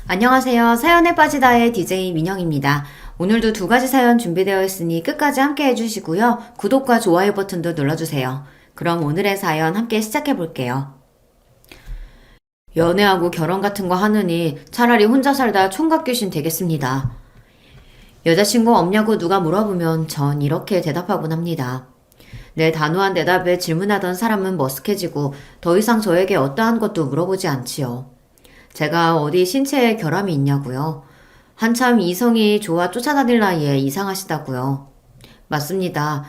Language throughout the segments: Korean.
안녕하세요. 사연에 빠지다의 DJ 민영입니다. 오늘도 두 가지 사연 준비되어 있으니 끝까지 함께 해주시고요. 구독과 좋아요 버튼도 눌러주세요. 그럼 오늘의 사연 함께 시작해 볼게요. 연애하고 결혼 같은 거 하느니 차라리 혼자 살다 총각 귀신 되겠습니다. 여자친구 없냐고 누가 물어보면 전 이렇게 대답하곤 합니다. 내 단호한 대답에 질문하던 사람은 머쓱해지고 더 이상 저에게 어떠한 것도 물어보지 않지요. 제가 어디 신체에 결함이 있냐고요? 한참 이성이 좋아 쫓아다닐 나이에 이상하시다고요. 맞습니다.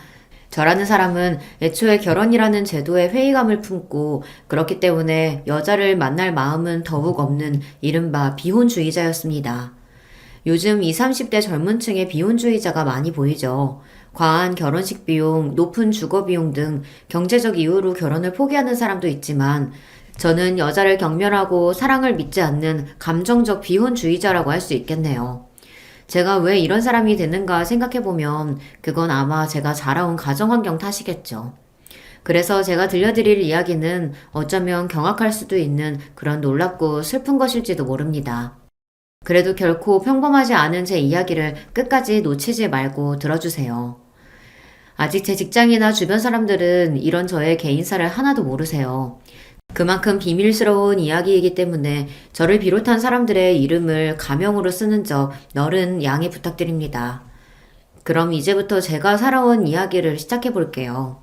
저라는 사람은 애초에 결혼이라는 제도에 회의감을 품고 그렇기 때문에 여자를 만날 마음은 더욱 없는 이른바 비혼주의자였습니다. 요즘 20, 30대 젊은 층의 비혼주의자가 많이 보이죠. 과한 결혼식 비용, 높은 주거 비용 등 경제적 이유로 결혼을 포기하는 사람도 있지만 저는 여자를 경멸하고 사랑을 믿지 않는 감정적 비혼주의자라고 할 수 있겠네요. 제가 왜 이런 사람이 됐는가 생각해보면 그건 아마 제가 자라온 가정환경 탓이겠죠. 그래서 제가 들려드릴 이야기는 어쩌면 경악할 수도 있는 그런 놀랍고 슬픈 것일지도 모릅니다. 그래도 결코 평범하지 않은 제 이야기를 끝까지 놓치지 말고 들어주세요. 아직 제 직장이나 주변 사람들은 이런 저의 개인사를 하나도 모르세요. 그만큼 비밀스러운 이야기이기 때문에 저를 비롯한 사람들의 이름을 가명으로 쓰는 점 너른 양해 부탁드립니다. 그럼 이제부터 제가 살아온 이야기를 시작해 볼게요.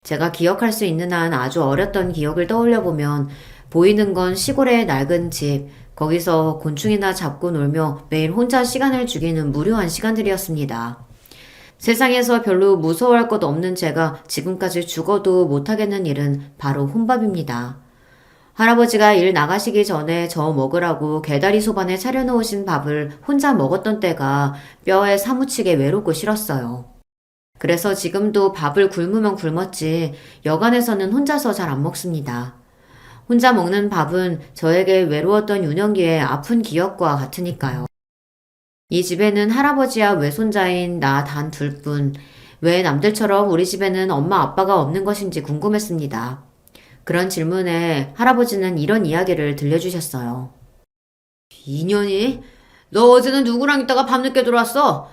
제가 기억할 수 있는 한 아주 어렸던 기억을 떠올려 보면 보이는 건 시골의 낡은 집, 거기서 곤충이나 잡고 놀며 매일 혼자 시간을 죽이는 무료한 시간들이었습니다. 세상에서 별로 무서워할 것 없는 제가 지금까지 죽어도 못하겠는 일은 바로 혼밥입니다. 할아버지가 일 나가시기 전에 저 먹으라고 개다리 소반에 차려놓으신 밥을 혼자 먹었던 때가 뼈에 사무치게 외롭고 싫었어요. 그래서 지금도 밥을 굶으면 굶었지 여간에서는 혼자서 잘 안 먹습니다. 혼자 먹는 밥은 저에게 외로웠던 유년기의 아픈 기억과 같으니까요. 이 집에는 할아버지와 외손자인 나 단 둘뿐. 왜 남들처럼 우리 집에는 엄마 아빠가 없는 것인지 궁금했습니다. 그런 질문에 할아버지는 이런 이야기를 들려주셨어요. 인연이? 너 어제는 누구랑 있다가 밤늦게 들어왔어?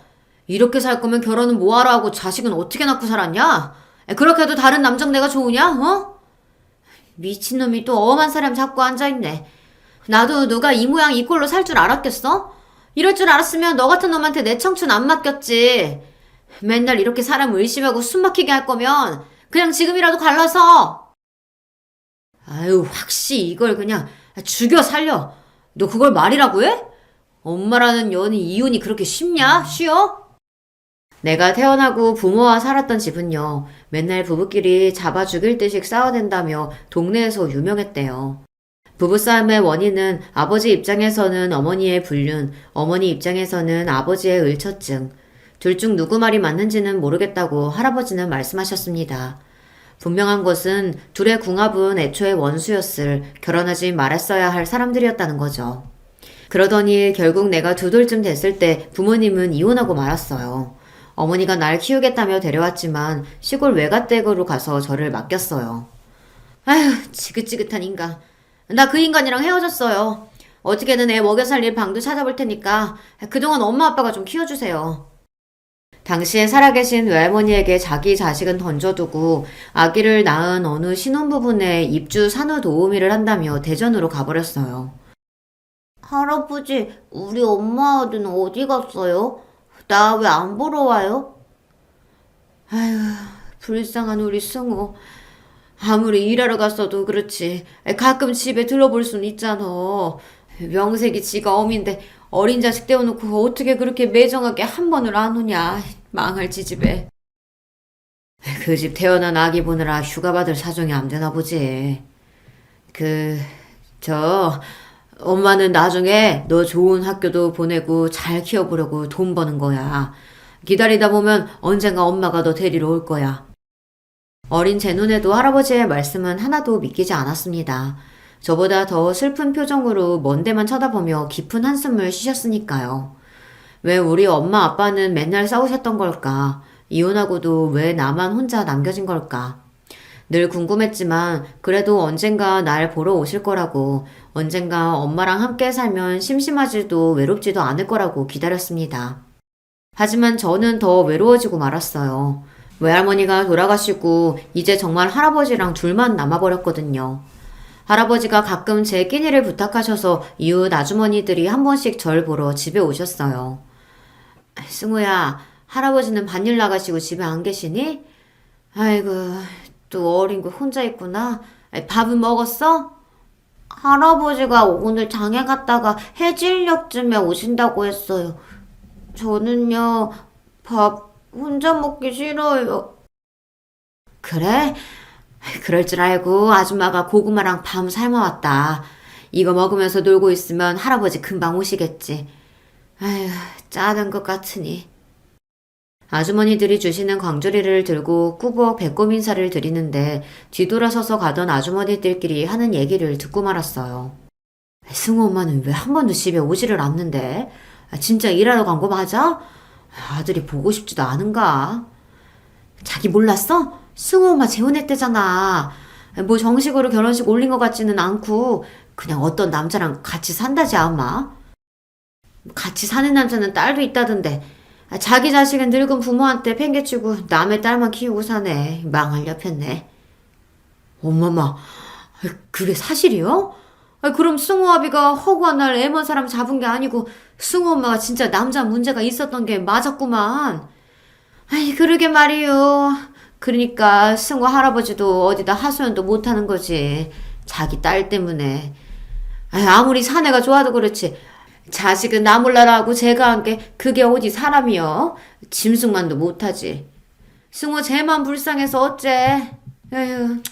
이렇게 살 거면 결혼은 뭐하러 하고 자식은 어떻게 낳고 살았냐? 그렇게 해도 다른 남정 내가 좋으냐? 어? 미친놈이 또 엄한 사람 잡고 앉아있네. 나도 누가 이 모양 이 꼴로 살 줄 알았겠어? 이럴 줄 알았으면 너 같은 놈한테 내 청춘 안 맡겼지. 맨날 이렇게 사람 의심하고 숨 막히게 할 거면 그냥 지금이라도 갈라서. 아유, 확시 이걸 그냥 죽여 살려. 너 그걸 말이라고 해? 엄마라는 여인이 이혼이 그렇게 쉽냐? 쉬워? 내가 태어나고 부모와 살았던 집은요, 맨날 부부끼리 잡아 죽일 듯이 싸워댄다며 동네에서 유명했대요. 부부싸움의 원인은 아버지 입장에서는 어머니의 불륜, 어머니 입장에서는 아버지의 을처증. 둘 중 누구 말이 맞는지는 모르겠다고 할아버지는 말씀하셨습니다. 분명한 것은 둘의 궁합은 애초에 원수였을, 결혼하지 말았어야 할 사람들이었다는 거죠. 그러더니 결국 내가 두 돌쯤 됐을 때 부모님은 이혼하고 말았어요. 어머니가 날 키우겠다며 데려왔지만 시골 외갓댁으로 가서 저를 맡겼어요. 아휴, 지긋지긋한 인간. 나 그 인간이랑 헤어졌어요. 어떻게든 애 먹여 살릴 방도 찾아볼 테니까 그동안 엄마 아빠가 좀 키워주세요. 당시에 살아계신 외할머니에게 자기 자식은 던져두고 아기를 낳은 어느 신혼부부네 입주 산후 도우미를 한다며 대전으로 가버렸어요. 할아버지, 우리 엄마 아들은 어디 갔어요? 나 왜 안 보러 와요? 아휴, 불쌍한 우리 승우. 아무리 일하러 갔어도 그렇지. 가끔 집에 들러볼 순 있잖아. 명색이 지가 어민데 어린 자식 떼어놓고 어떻게 그렇게 매정하게 한 번을 안 오냐. 망할 지집에. 그 집 태어난 아기 보느라 휴가 받을 사정이 안 되나 보지. 저, 엄마는 나중에 너 좋은 학교도 보내고 잘 키워보려고 돈 버는 거야. 기다리다 보면 언젠가 엄마가 너 데리러 올 거야. 어린 제 눈에도 할아버지의 말씀은 하나도 믿기지 않았습니다. 저보다 더 슬픈 표정으로 먼 데만 쳐다보며 깊은 한숨을 쉬셨으니까요. 왜 우리 엄마 아빠는 맨날 싸우셨던 걸까? 이혼하고도 왜 나만 혼자 남겨진 걸까? 늘 궁금했지만 그래도 언젠가 날 보러 오실 거라고, 언젠가 엄마랑 함께 살면 심심하지도 외롭지도 않을 거라고 기다렸습니다. 하지만 저는 더 외로워지고 말았어요. 외할머니가 돌아가시고 이제 정말 할아버지랑 둘만 남아버렸거든요. 할아버지가 가끔 제 끼니를 부탁하셔서 이웃 아주머니들이 한 번씩 절 보러 집에 오셨어요. 승우야, 할아버지는 반일 나가시고 집에 안 계시니? 아이고, 또 어린 거 혼자 있구나. 밥은 먹었어? 할아버지가 오늘 장에 갔다가 해질녘쯤에 오신다고 했어요. 저는요, 밥 혼자 먹기 싫어요. 그래? 그럴 줄 알고 아줌마가 고구마랑 밤 삶아왔다. 이거 먹으면서 놀고 있으면 할아버지 금방 오시겠지. 아휴, 짜는 것 같으니. 아주머니들이 주시는 광주리를 들고 꾸벅 배꼽 인사를 드리는데 뒤돌아서서 가던 아주머니들끼리 하는 얘기를 듣고 말았어요. 승우 엄마는 왜 한 번도 집에 오지를 않는데? 진짜 일하러 간 거 맞아? 아들이 보고 싶지도 않은가? 자기 몰랐어? 승우 엄마 재혼했대잖아. 뭐 정식으로 결혼식 올린 것 같지는 않고 그냥 어떤 남자랑 같이 산다지 아마. 같이 사는 남자는 딸도 있다던데 자기 자식은 늙은 부모한테 팽개치고 남의 딸만 키우고 사네. 망할 렵했네. 엄마마, 그게 사실이요? 그럼 승우 아비가 허구한 날 애먼 사람 잡은 게 아니고 승우 엄마가 진짜 남자 문제가 있었던 게 맞았구만. 그러게 말이요. 그러니까 승우 할아버지도 어디다 하소연도 못하는 거지. 자기 딸 때문에. 아무리 사내가 좋아도 그렇지. 자식은 나 몰라라 하고 제가 한 게 그게 어디 사람이여. 짐승만도 못하지. 승우 쟤만 불쌍해서 어째. 에휴.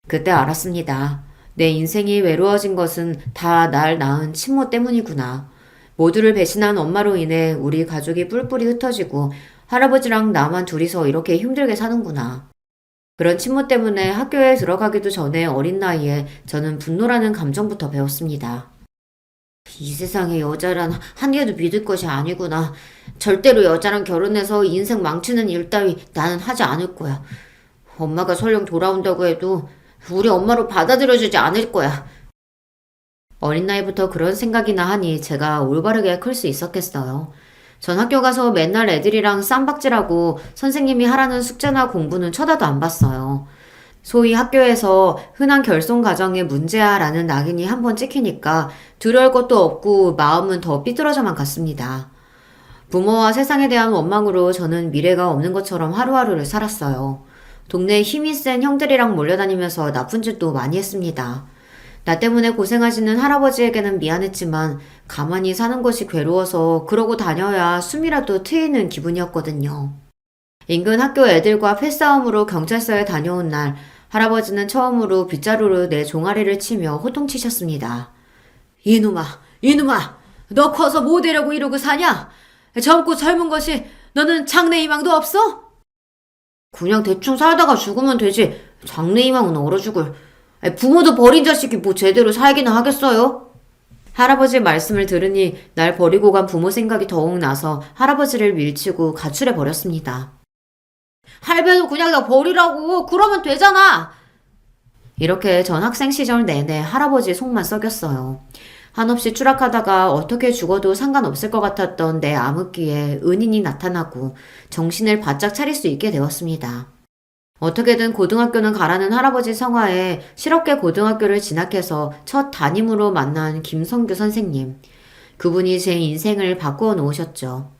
그때 알았습니다. 내 인생이 외로워진 것은 다 날 낳은 친모 때문이구나. 모두를 배신한 엄마로 인해 우리 가족이 뿔뿔이 흩어지고 할아버지랑 나만 둘이서 이렇게 힘들게 사는구나. 그런 친모 때문에 학교에 들어가기도 전에 어린 나이에 저는 분노라는 감정부터 배웠습니다. 이 세상에 여자란 한 개도 믿을 것이 아니구나. 절대로 여자랑 결혼해서 인생 망치는 일 따위 나는 하지 않을 거야. 엄마가 설령 돌아온다고 해도 우리 엄마로 받아들여주지 않을 거야. 어린 나이부터 그런 생각이나 하니 제가 올바르게 클 수 있었겠어요. 전 학교 가서 맨날 애들이랑 쌈박질하고 선생님이 하라는 숙제나 공부는 쳐다도 안 봤어요. 소위 학교에서 흔한 결손 가정의 문제야라는 낙인이 한번 찍히니까 두려울 것도 없고 마음은 더 삐뚤어져만 갔습니다. 부모와 세상에 대한 원망으로 저는 미래가 없는 것처럼 하루하루를 살았어요. 동네에 힘이 센 형들이랑 몰려다니면서 나쁜 짓도 많이 했습니다. 나 때문에 고생하시는 할아버지에게는 미안했지만 가만히 사는 것이 괴로워서 그러고 다녀야 숨이라도 트이는 기분이었거든요. 인근 학교 애들과 패싸움으로 경찰서에 다녀온 날 할아버지는 처음으로 빗자루로 내 종아리를 치며 호통치셨습니다. 이놈아, 너 커서 뭐 되려고 이러고 사냐? 젊고 젊은 것이 너는 장래 희망도 없어? 그냥 대충 살다가 죽으면 되지. 장래 희망은 얼어 죽을. 부모도 버린 자식이 뭐 제대로 살기나 하겠어요? 할아버지 말씀을 들으니 날 버리고 간 부모 생각이 더욱 나서 할아버지를 밀치고 가출해버렸습니다. 할배도 그냥 나 버리라고. 그러면 되잖아. 이렇게 전 학생 시절 내내 할아버지 속만 썩였어요. 한없이 추락하다가 어떻게 죽어도 상관없을 것 같았던 내 암흑기에 은인이 나타나고 정신을 바짝 차릴 수 있게 되었습니다. 어떻게든 고등학교는 가라는 할아버지 성화에 실업계 고등학교를 진학해서 첫 담임으로 만난 김성규 선생님. 그분이 제 인생을 바꾸어 놓으셨죠.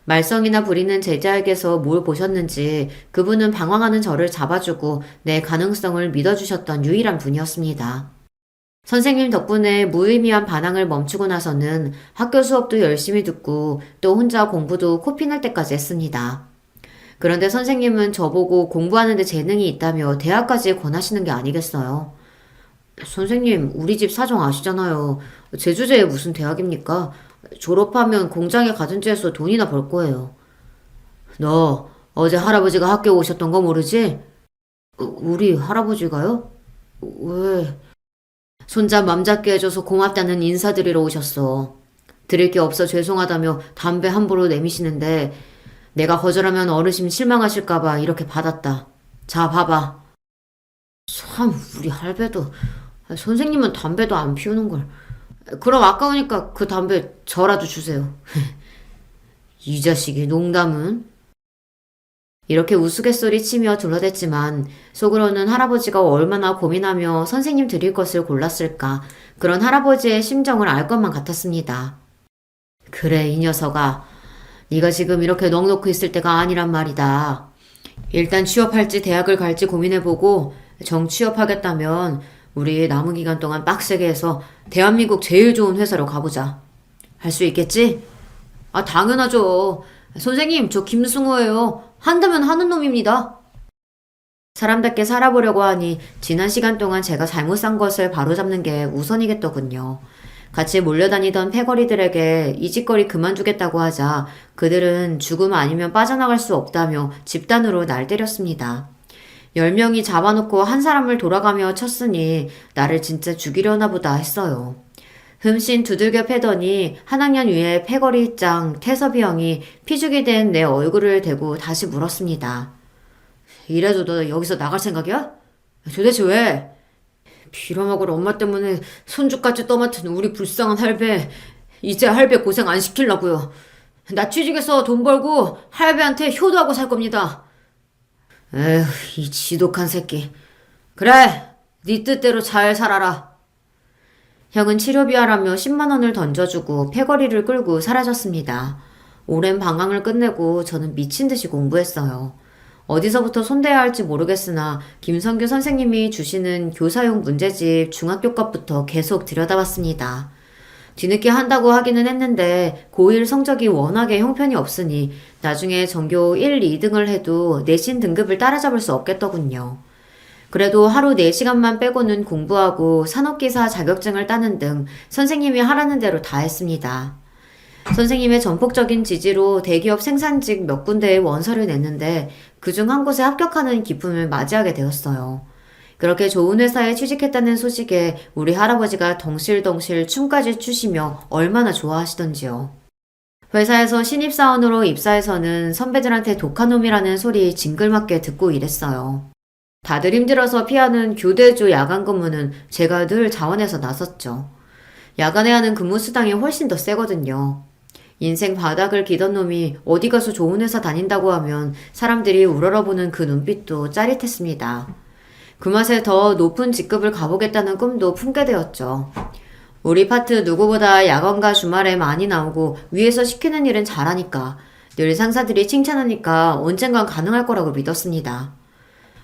말썽이나 부리는 제자에게서 뭘 보셨는지 그분은 방황하는 저를 잡아주고 내 가능성을 믿어주셨던 유일한 분이었습니다. 선생님 덕분에 무의미한 반항을 멈추고 나서는 학교 수업도 열심히 듣고 또 혼자 공부도 코피날 때까지 했습니다. 그런데 선생님은 저보고 공부하는 데 재능이 있다며 대학까지 권하시는 게 아니겠어요? 선생님, 우리 집 사정 아시잖아요. 제주제에 무슨 대학입니까? 졸업하면 공장에 가든지 해서 돈이나 벌 거예요. 너 어제 할아버지가 학교 오셨던 거 모르지? 우리 할아버지가요? 왜? 손자 맘 잡게 해줘서 고맙다는 인사드리러 오셨어. 드릴 게 없어 죄송하다며 담배 함부로 내미시는데 내가 거절하면 어르신 실망하실까봐 이렇게 받았다. 자, 봐봐. 참, 우리 할배도. 선생님은 담배도 안 피우는걸. 그럼 아까우니까 그 담배 저라도 주세요. 이 자식이 농담은? 이렇게 우스갯소리치며 둘러댔지만 속으로는 할아버지가 얼마나 고민하며 선생님 드릴 것을 골랐을까 그런 할아버지의 심정을 알 것만 같았습니다. 그래 이 녀석아 네가 지금 이렇게 넋놓고 있을 때가 아니란 말이다. 일단 취업할지 대학을 갈지 고민해보고 정 취업하겠다면 우리 남은 기간 동안 빡세게 해서 대한민국 제일 좋은 회사로 가보자. 할 수 있겠지? 아 당연하죠. 선생님 저 김승호예요. 한다면 하는 놈입니다. 사람답게 살아보려고 하니 지난 시간 동안 제가 잘못 산 것을 바로잡는 게 우선이겠더군요. 같이 몰려다니던 패거리들에게 이 짓거리 그만두겠다고 하자 그들은 죽음 아니면 빠져나갈 수 없다며 집단으로 날 때렸습니다. 10명이 잡아놓고 한 사람을 돌아가며 쳤으니 나를 진짜 죽이려나 보다 했어요. 흠씬 두들겨 패더니 한 학년 위에 패거리 짱 태섭이 형이 피죽이 된 내 얼굴을 대고 다시 물었습니다. 이래도 너 여기서 나갈 생각이야? 도대체 왜? 빌어먹을 엄마 때문에 손주까지 떠맡은 우리 불쌍한 할배. 이제 할배 고생 안 시키려고요. 나 취직해서 돈 벌고 할배한테 효도하고 살 겁니다. 에휴, 이 지독한 새끼. 그래, 네 뜻대로 잘 살아라. 형은 치료비하라며 10만 원을 던져주고 패거리를 끌고 사라졌습니다. 오랜 방황을 끝내고 저는 미친 듯이 공부했어요. 어디서부터 손대야 할지 모르겠으나 김성규 선생님이 주시는 교사용 문제집 중학교 것부터 계속 들여다봤습니다. 뒤늦게 한다고 하기는 했는데 고1 성적이 워낙에 형편이 없으니 나중에 전교 1, 2등을 해도 내신 등급을 따라잡을 수 없겠더군요. 그래도 하루 4시간만 빼고는 공부하고 산업기사 자격증을 따는 등 선생님이 하라는 대로 다 했습니다. 선생님의 전폭적인 지지로 대기업 생산직 몇 군데에 원서를 냈는데 그중 한 곳에 합격하는 기쁨을 맞이하게 되었어요. 그렇게 좋은 회사에 취직했다는 소식에 우리 할아버지가 덩실덩실 춤까지 추시며 얼마나 좋아하시던지요. 회사에서 신입사원으로 입사해서는 선배들한테 독한 놈이라는 소리 징글맞게 듣고 일했어요. 다들 힘들어서 피하는 교대조 야간 근무는 제가 늘 자원해서 나섰죠. 야간에 하는 근무 수당이 훨씬 더 세거든요. 인생 바닥을 기던 놈이 어디 가서 좋은 회사 다닌다고 하면 사람들이 우러러보는 그 눈빛도 짜릿했습니다. 그 맛에 더 높은 직급을 가보겠다는 꿈도 품게 되었죠. 우리 파트 누구보다 야간과 주말에 많이 나오고 위에서 시키는 일은 잘하니까 늘 상사들이 칭찬하니까 언젠간 가능할 거라고 믿었습니다.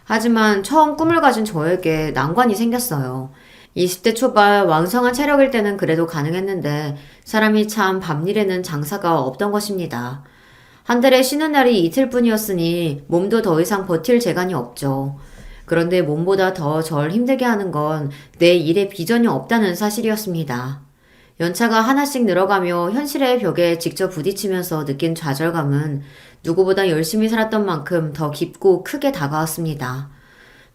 하지만 처음 꿈을 가진 저에게 난관이 생겼어요. 20대 초반 왕성한 체력일 때는 그래도 가능했는데 사람이 참 밤일에는 장사가 없던 것입니다. 한 달에 쉬는 날이 이틀뿐이었으니 몸도 더 이상 버틸 재간이 없죠. 그런데 몸보다 더 절 힘들게 하는 건 내 일에 비전이 없다는 사실이었습니다. 연차가 하나씩 늘어가며 현실의 벽에 직접 부딪히면서 느낀 좌절감은 누구보다 열심히 살았던 만큼 더 깊고 크게 다가왔습니다.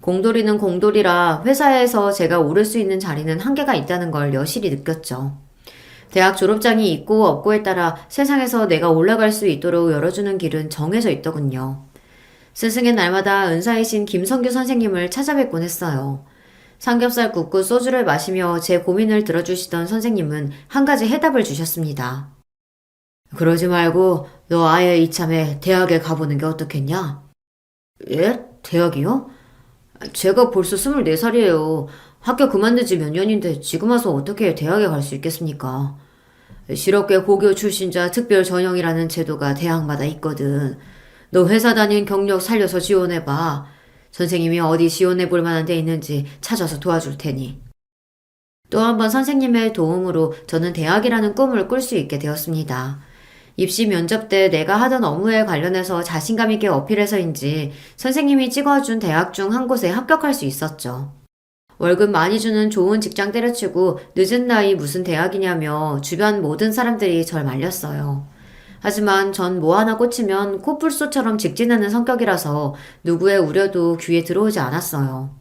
공돌이는 공돌이라 회사에서 제가 오를 수 있는 자리는 한계가 있다는 걸 여실히 느꼈죠. 대학 졸업장이 있고 없고에 따라 세상에서 내가 올라갈 수 있도록 열어주는 길은 정해져 있더군요. 스승의 날마다 은사이신 김성규 선생님을 찾아뵙곤 했어요. 삼겹살 굽고 소주를 마시며 제 고민을 들어주시던 선생님은 한 가지 해답을 주셨습니다. 그러지 말고 너 아예 이참에 대학에 가보는 게 어떻겠냐? 예? 대학이요? 제가 벌써 24살이에요. 학교 그만둔 지 몇 년인데 지금 와서 어떻게 대학에 갈 수 있겠습니까? 실업계 고교 출신자 특별 전형이라는 제도가 대학마다 있거든. 너 회사 다닌 경력 살려서 지원해봐. 선생님이 어디 지원해볼 만한 데 있는지 찾아서 도와줄 테니. 또 한 번 선생님의 도움으로 저는 대학이라는 꿈을 꿀 수 있게 되었습니다. 입시 면접 때 내가 하던 업무에 관련해서 자신감 있게 어필해서인지 선생님이 찍어준 대학 중 한 곳에 합격할 수 있었죠. 월급 많이 주는 좋은 직장 때려치고 늦은 나이 무슨 대학이냐며 주변 모든 사람들이 절 말렸어요. 하지만 전 뭐 하나 꽂히면 코뿔소처럼 직진하는 성격이라서 누구의 우려도 귀에 들어오지 않았어요.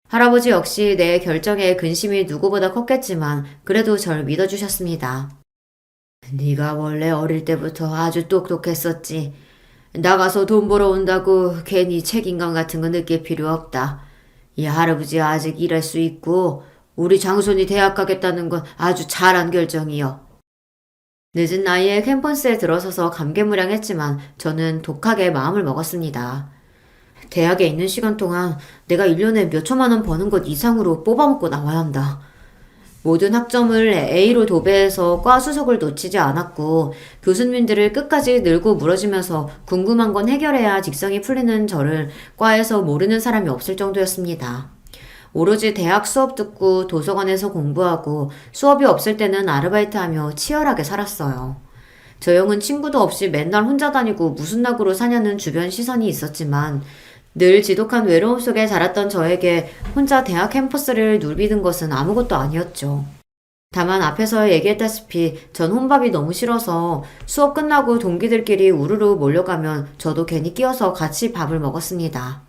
할아버지 역시 내 결정에 근심이 누구보다 컸겠지만 그래도 절 믿어주셨습니다. 네가 원래 어릴 때부터 아주 똑똑했었지. 나가서 돈 벌어온다고 괜히 책임감 같은 거 느낄 필요 없다. 이 할아버지 아직 일할 수 있고 우리 장손이 대학 가겠다는 건 아주 잘한 결정이요. 늦은 나이에 캠퍼스에 들어서서 감개무량했지만 저는 독하게 마음을 먹었습니다. 대학에 있는 시간 동안 내가 1년에 몇 천만 원 버는 것 이상으로 뽑아먹고 나와야 한다. 모든 학점을 A로 도배해서 과 수석을 놓치지 않았고 교수님들을 끝까지 늘고 물어주면서 궁금한 건 해결해야 직성이 풀리는 저를 과에서 모르는 사람이 없을 정도였습니다. 오로지 대학 수업 듣고 도서관에서 공부하고 수업이 없을 때는 아르바이트하며 치열하게 살았어요. 저 형은 친구도 없이 맨날 혼자 다니고 무슨 낙으로 사냐는 주변 시선이 있었지만 늘 지독한 외로움 속에 자랐던 저에게 혼자 대학 캠퍼스를 누비는 것은 아무것도 아니었죠. 다만 앞에서 얘기했다시피 전 혼밥이 너무 싫어서 수업 끝나고 동기들끼리 우르르 몰려가면 저도 괜히 끼어서 같이 밥을 먹었습니다.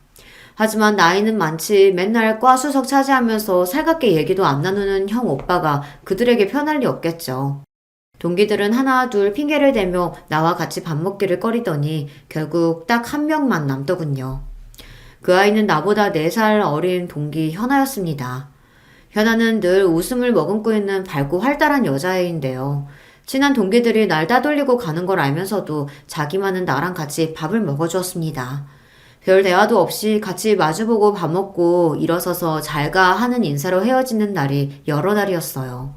하지만 나이는 많지 맨날 과 수석 차지하면서 살갑게 얘기도 안 나누는 형 오빠가 그들에게 편할 리 없겠죠. 동기들은 하나 둘 핑계를 대며 나와 같이 밥 먹기를 꺼리더니 결국 딱 한 명만 남더군요. 그 아이는 나보다 4살 어린 동기 현아였습니다. 현아는 늘 웃음을 머금고 있는 밝고 활달한 여자애인데요. 친한 동기들이 날 따돌리고 가는 걸 알면서도 자기만은 나랑 같이 밥을 먹어주었습니다. 별 대화도 없이 같이 마주보고 밥 먹고 일어서서 잘가 하는 인사로 헤어지는 날이 여러 날이었어요.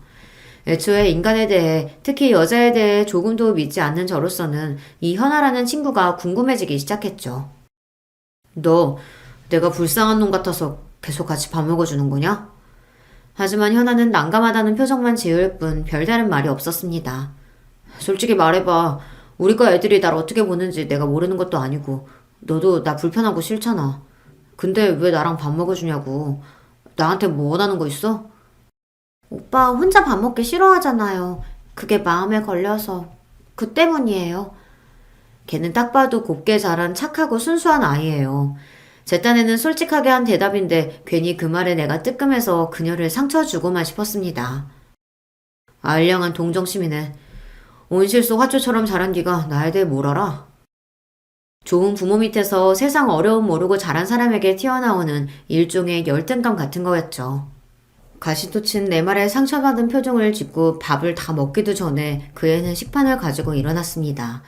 애초에 인간에 대해, 특히 여자에 대해 조금도 믿지 않는 저로서는 이 현아라는 친구가 궁금해지기 시작했죠. 너 내가 불쌍한 놈 같아서 계속 같이 밥 먹어주는 거냐? 하지만 현아는 난감하다는 표정만 지을 뿐 별다른 말이 없었습니다. 솔직히 말해봐. 우리 과 애들이 날 어떻게 보는지 내가 모르는 것도 아니고 너도 나 불편하고 싫잖아. 근데 왜 나랑 밥 먹어주냐고. 나한테 뭐 원하는 거 있어? 오빠 혼자 밥 먹기 싫어하잖아요. 그게 마음에 걸려서. 그 때문이에요. 걔는 딱 봐도 곱게 자란 착하고 순수한 아이예요. 제 딴에는 솔직하게 한 대답인데 괜히 그 말에 내가 뜨끔해서 그녀를 상처 주고만 싶었습니다. 알량한 동정심이네. 온실속 화초처럼 자란 네가 나에 대해 뭘 알아? 좋은 부모 밑에서 세상 어려움 모르고 자란 사람에게 튀어나오는 일종의 열등감 같은 거였죠. 가시도 친 내 말에 상처받은 표정을 짓고 밥을 다 먹기도 전에 그 애는 식판을 가지고 일어났습니다.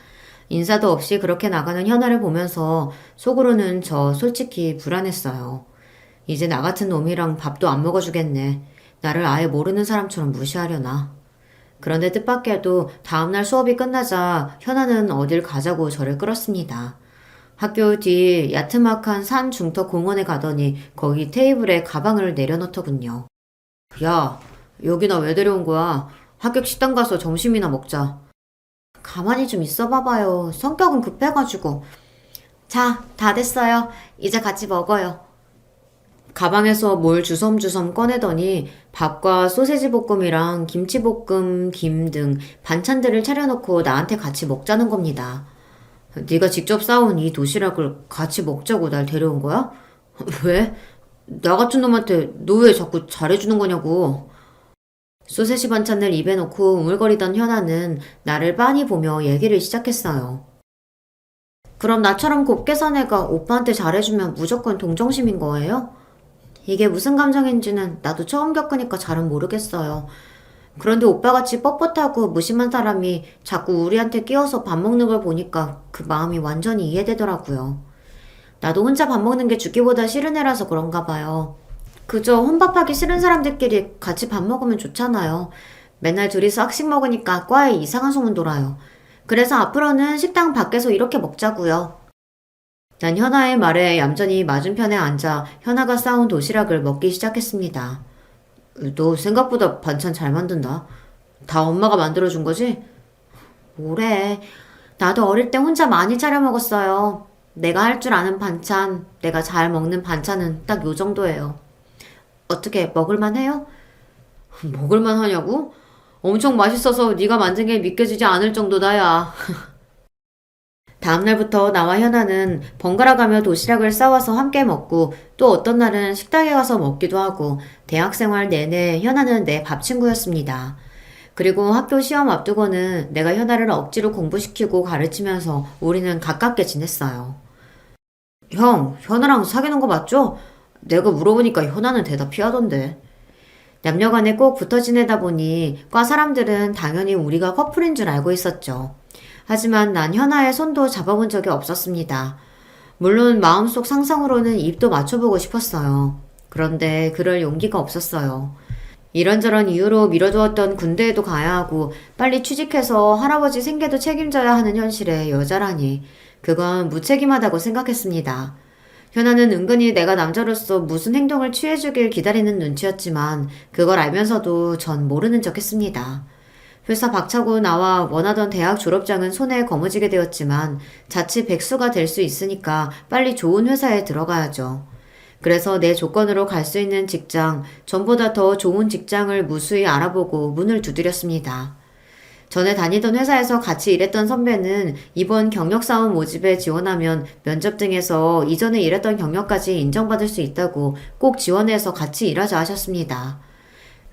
인사도 없이 그렇게 나가는 현아를 보면서 속으로는 저 솔직히 불안했어요. 이제 나 같은 놈이랑 밥도 안 먹어주겠네. 나를 아예 모르는 사람처럼 무시하려나. 그런데 뜻밖에도 다음날 수업이 끝나자 현아는 어딜 가자고 저를 끌었습니다. 학교 뒤 야트막한 산 중턱 공원에 가더니 거기 테이블에 가방을 내려놓더군요. 야, 여기나 왜 데려온 거야? 학교 식당 가서 점심이나 먹자. 가만히 좀 있어 봐봐요. 성격은 급해가지고. 자, 다 됐어요. 이제 같이 먹어요. 가방에서 뭘 주섬주섬 꺼내더니 밥과 소세지 볶음이랑 김치볶음, 김 등 반찬들을 차려놓고 나한테 같이 먹자는 겁니다. 네가 직접 싸온 이 도시락을 같이 먹자고 날 데려온 거야? 왜? 나 같은 놈한테 너 왜 자꾸 잘해주는 거냐고. 소세지 반찬을 입에 넣고 우물거리던 현아는 나를 빤히 보며 얘기를 시작했어요. 그럼 나처럼 곱게 산 애가 오빠한테 잘해주면 무조건 동정심인 거예요? 이게 무슨 감정인지는 나도 처음 겪으니까 잘은 모르겠어요. 그런데 오빠같이 뻣뻣하고 무심한 사람이 자꾸 우리한테 끼어서 밥 먹는 걸 보니까 그 마음이 완전히 이해되더라고요. 나도 혼자 밥 먹는 게 죽기보다 싫은 애라서 그런가 봐요. 그저 혼밥하기 싫은 사람들끼리 같이 밥 먹으면 좋잖아요. 맨날 둘이서 학식 먹으니까 과에 이상한 소문 돌아요. 그래서 앞으로는 식당 밖에서 이렇게 먹자고요. 난 현아의 말에 얌전히 맞은편에 앉아 현아가 싸온 도시락을 먹기 시작했습니다. 너 생각보다 반찬 잘 만든다. 다 엄마가 만들어준 거지? 뭐래. 나도 어릴 때 혼자 많이 차려 먹었어요. 내가 할 줄 아는 반찬, 내가 잘 먹는 반찬은 딱 요 정도예요. 어떻게 먹을만 해요? 먹을만 하냐고? 엄청 맛있어서 네가 만든 게 믿겨지지 않을 정도다, 야. 다음날부터 나와 현아는 번갈아 가며 도시락을 싸와서 함께 먹고 또 어떤 날은 식당에 가서 먹기도 하고 대학생활 내내 현아는 내 밥 친구였습니다. 그리고 학교 시험 앞두고는 내가 현아를 억지로 공부시키고 가르치면서 우리는 가깝게 지냈어요. 형, 현아랑 사귀는 거 맞죠? 내가 물어보니까 현아는 대답 피하던데. 남녀간에 꼭 붙어 지내다 보니 과 사람들은 당연히 우리가 커플인 줄 알고 있었죠. 하지만 난 현아의 손도 잡아본 적이 없었습니다. 물론 마음속 상상으로는 입도 맞춰보고 싶었어요. 그런데 그럴 용기가 없었어요. 이런저런 이유로 미뤄두었던 군대에도 가야 하고 빨리 취직해서 할아버지 생계도 책임져야 하는 현실에 여자라니 그건 무책임하다고 생각했습니다. 현아는 은근히 내가 남자로서 무슨 행동을 취해주길 기다리는 눈치였지만 그걸 알면서도 전 모르는 척 했습니다. 회사 박차고 나와 원하던 대학 졸업장은 손에 거머쥐게 되었지만 자칫 백수가 될 수 있으니까 빨리 좋은 회사에 들어가야죠. 그래서 내 조건으로 갈 수 있는 직장, 전보다 더 좋은 직장을 무수히 알아보고 문을 두드렸습니다. 전에 다니던 회사에서 같이 일했던 선배는 이번 경력사원 모집에 지원하면 면접 등에서 이전에 일했던 경력까지 인정받을 수 있다고 꼭 지원해서 같이 일하자 하셨습니다.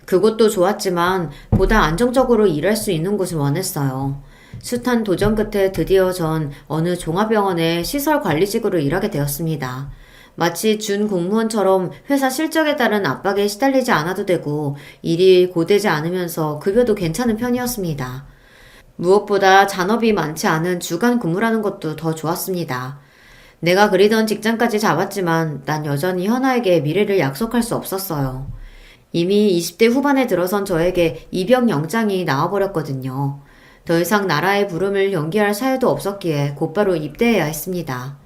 그것도 좋았지만 보다 안정적으로 일할 수 있는 곳을 원했어요. 숱한 도전 끝에 드디어 전 어느 종합병원의 시설관리직으로 일하게 되었습니다. 마치 준 공무원처럼 회사 실적에 따른 압박에 시달리지 않아도 되고 일이 고되지 않으면서 급여도 괜찮은 편이었습니다. 무엇보다 잔업이 많지 않은 주간 근무라는 것도 더 좋았습니다. 내가 그리던 직장까지 잡았지만 난 여전히 현아에게 미래를 약속할 수 없었어요. 이미 20대 후반에 들어선 저에게 입영 영장이 나와버렸거든요. 더 이상 나라의 부름을 연기할 사유도 없었기에 곧바로 입대해야 했습니다.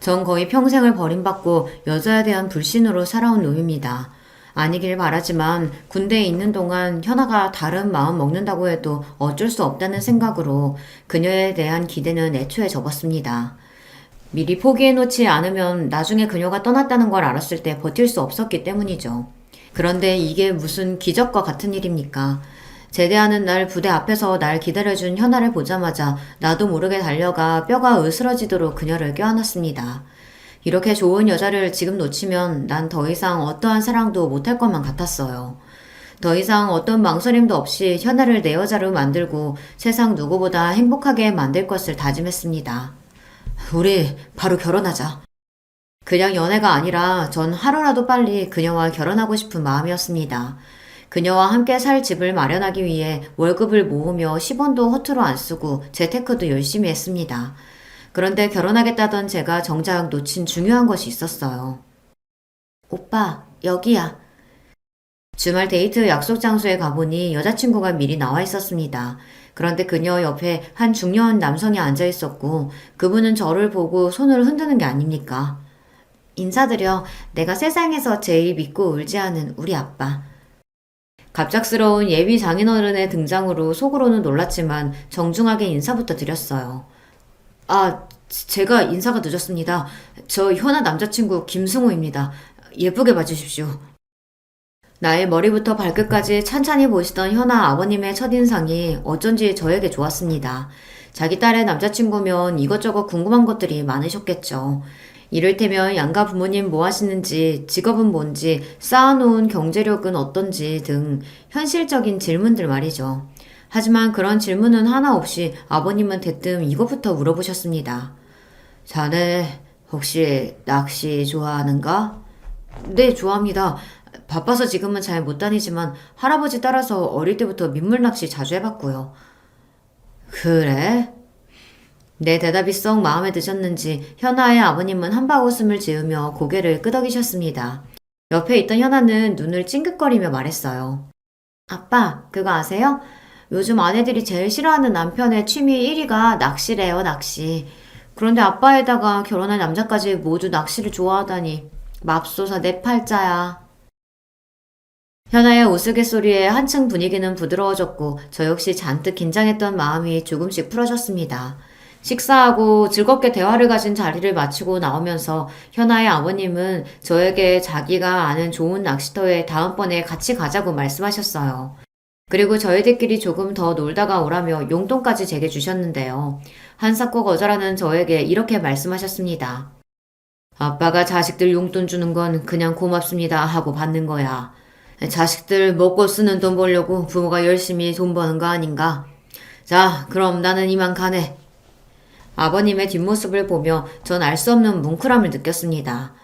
전 거의 평생을 버림받고 여자에 대한 불신으로 살아온 놈입니다. 아니길 바라지만 군대에 있는 동안 현아가 다른 마음 먹는다고 해도 어쩔 수 없다는 생각으로 그녀에 대한 기대는 애초에 접었습니다. 미리 포기해놓지 않으면 나중에 그녀가 떠났다는 걸 알았을 때 버틸 수 없었기 때문이죠. 그런데 이게 무슨 기적과 같은 일입니까? 제대하는 날 부대 앞에서 날 기다려준 현아를 보자마자 나도 모르게 달려가 뼈가 으스러지도록 그녀를 껴안았습니다. 이렇게 좋은 여자를 지금 놓치면 난 더 이상 어떠한 사랑도 못할 것만 같았어요. 더 이상 어떤 망설임도 없이 현아를 내 여자로 만들고 세상 누구보다 행복하게 만들 것을 다짐했습니다. 우리 바로 결혼하자. 그냥 연애가 아니라 전 하루라도 빨리 그녀와 결혼하고 싶은 마음이었습니다. 그녀와 함께 살 집을 마련하기 위해 월급을 모으며 10원도 허투루 안 쓰고 재테크도 열심히 했습니다. 그런데 결혼하겠다던 제가 정작 놓친 중요한 것이 있었어요. 오빠, 여기야. 주말 데이트 약속 장소에 가보니 여자친구가 미리 나와 있었습니다. 그런데 그녀 옆에 한 중년 남성이 앉아 있었고 그분은 저를 보고 손을 흔드는 게 아닙니까? 인사드려. 내가 세상에서 제일 믿고 울지 않은 우리 아빠. 갑작스러운 예비 장인어른의 등장으로 속으로는 놀랐지만 정중하게 인사부터 드렸어요. 제가 인사가 늦었습니다. 저 현아 남자친구 김승호입니다. 예쁘게 봐주십시오. 나의 머리부터 발끝까지 찬찬히 보시던 현아 아버님의 첫인상이 어쩐지 저에게 좋았습니다. 자기 딸의 남자친구면 이것저것 궁금한 것들이 많으셨겠죠. 이를테면 양가 부모님 뭐 하시는지, 직업은 뭔지, 쌓아놓은 경제력은 어떤지 등 현실적인 질문들 말이죠. 하지만 그런 질문은 하나 없이 아버님은 대뜸 이것부터 물어보셨습니다. 자네 혹시 낚시 좋아하는가? 네, 좋아합니다. 바빠서 지금은 잘 못 다니지만 할아버지 따라서 어릴 때부터 민물 낚시 자주 해봤고요. 그래? 내 대답이 썩 마음에 드셨는지 현아의 아버님은 한바웃음을 지으며 고개를 끄덕이셨습니다. 옆에 있던 현아는 눈을 찡긋거리며 말했어요. 아빠, 그거 아세요? 요즘 아내들이 제일 싫어하는 남편의 취미 1위가 낚시래요, 낚시. 그런데 아빠에다가 결혼할 남자까지 모두 낚시를 좋아하다니 맙소사 내 팔자야. 현아의 우스갯소리에 한층 분위기는 부드러워졌고 저 역시 잔뜩 긴장했던 마음이 조금씩 풀어졌습니다. 식사하고 즐겁게 대화를 가진 자리를 마치고 나오면서 현아의 아버님은 저에게 자기가 아는 좋은 낚시터에 다음번에 같이 가자고 말씀하셨어요. 그리고 저희들끼리 조금 더 놀다가 오라며 용돈까지 제게 주셨는데요. 한사코 거절하는 저에게 이렇게 말씀하셨습니다. 아빠가 자식들 용돈 주는 건 그냥 고맙습니다 하고 받는 거야. 자식들 먹고 쓰는 돈 벌려고 부모가 열심히 돈 버는 거 아닌가? 자, 그럼 나는 이만 가네. 아버님의 뒷모습을 보며 전 알 수 없는 뭉클함을 느꼈습니다.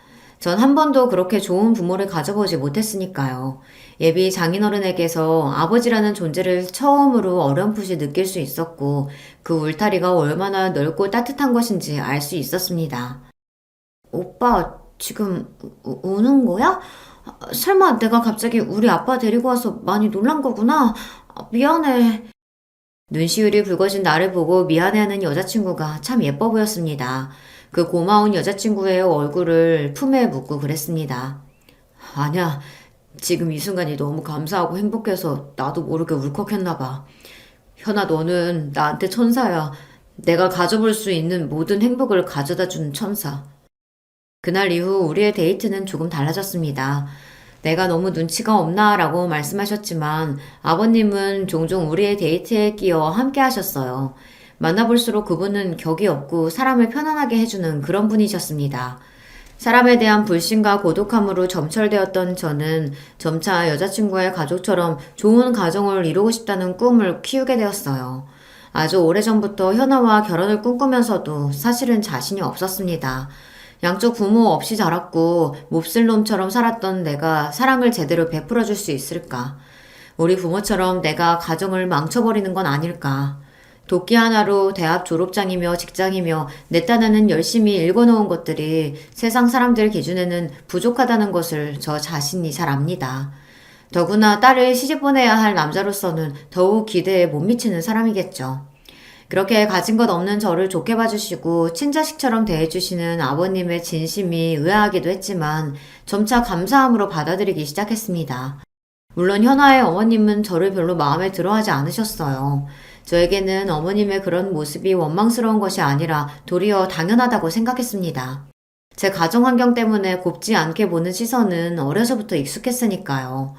전 한 번도 그렇게 좋은 부모를 가져보지 못했으니까요. 예비 장인어른에게서 아버지라는 존재를 처음으로 어렴풋이 느낄 수 있었고 그 울타리가 얼마나 넓고 따뜻한 것인지 알 수 있었습니다. 오빠, 지금 우는 거야? 설마 내가 갑자기 우리 아빠 데리고 와서 많이 놀란 거구나. 미안해. 눈시울이 붉어진 나를 보고 미안해하는 여자친구가 참 예뻐 보였습니다. 그 고마운 여자친구의 얼굴을 품에 묻고 그랬습니다. 아니야, 지금 이 순간이 너무 감사하고 행복해서 나도 모르게 울컥했나 봐. 현아, 너는 나한테 천사야. 내가 가져볼 수 있는 모든 행복을 가져다 주는 천사. 그날 이후 우리의 데이트는 조금 달라졌습니다. 내가 너무 눈치가 없나 라고 말씀하셨지만 아버님은 종종 우리의 데이트에 끼어 함께 하셨어요. 만나볼수록 그분은 격이 없고 사람을 편안하게 해주는 그런 분이셨습니다. 사람에 대한 불신과 고독함으로 점철되었던 저는 점차 여자친구의 가족처럼 좋은 가정을 이루고 싶다는 꿈을 키우게 되었어요. 아주 오래전부터 현아와 결혼을 꿈꾸면서도 사실은 자신이 없었습니다. 양쪽 부모 없이 자랐고 몹쓸 놈처럼 살았던 내가 사랑을 제대로 베풀어 줄 수 있을까? 우리 부모처럼 내가 가정을 망쳐버리는 건 아닐까? 도끼 하나로 대학 졸업장이며 직장이며 내 딴에는 열심히 읽어놓은 것들이 세상 사람들 기준에는 부족하다는 것을 저 자신이 잘 압니다. 더구나 딸을 시집 보내야 할 남자로서는 더욱 기대에 못 미치는 사람이겠죠. 그렇게 가진 것 없는 저를 좋게 봐주시고 친자식처럼 대해주시는 아버님의 진심이 의아하기도 했지만 점차 감사함으로 받아들이기 시작했습니다. 물론 현아의 어머님은 저를 별로 마음에 들어하지 않으셨어요. 저에게는 어머님의 그런 모습이 원망스러운 것이 아니라 도리어 당연하다고 생각했습니다. 제 가정 환경 때문에 곱지 않게 보는 시선은 어려서부터 익숙했으니까요.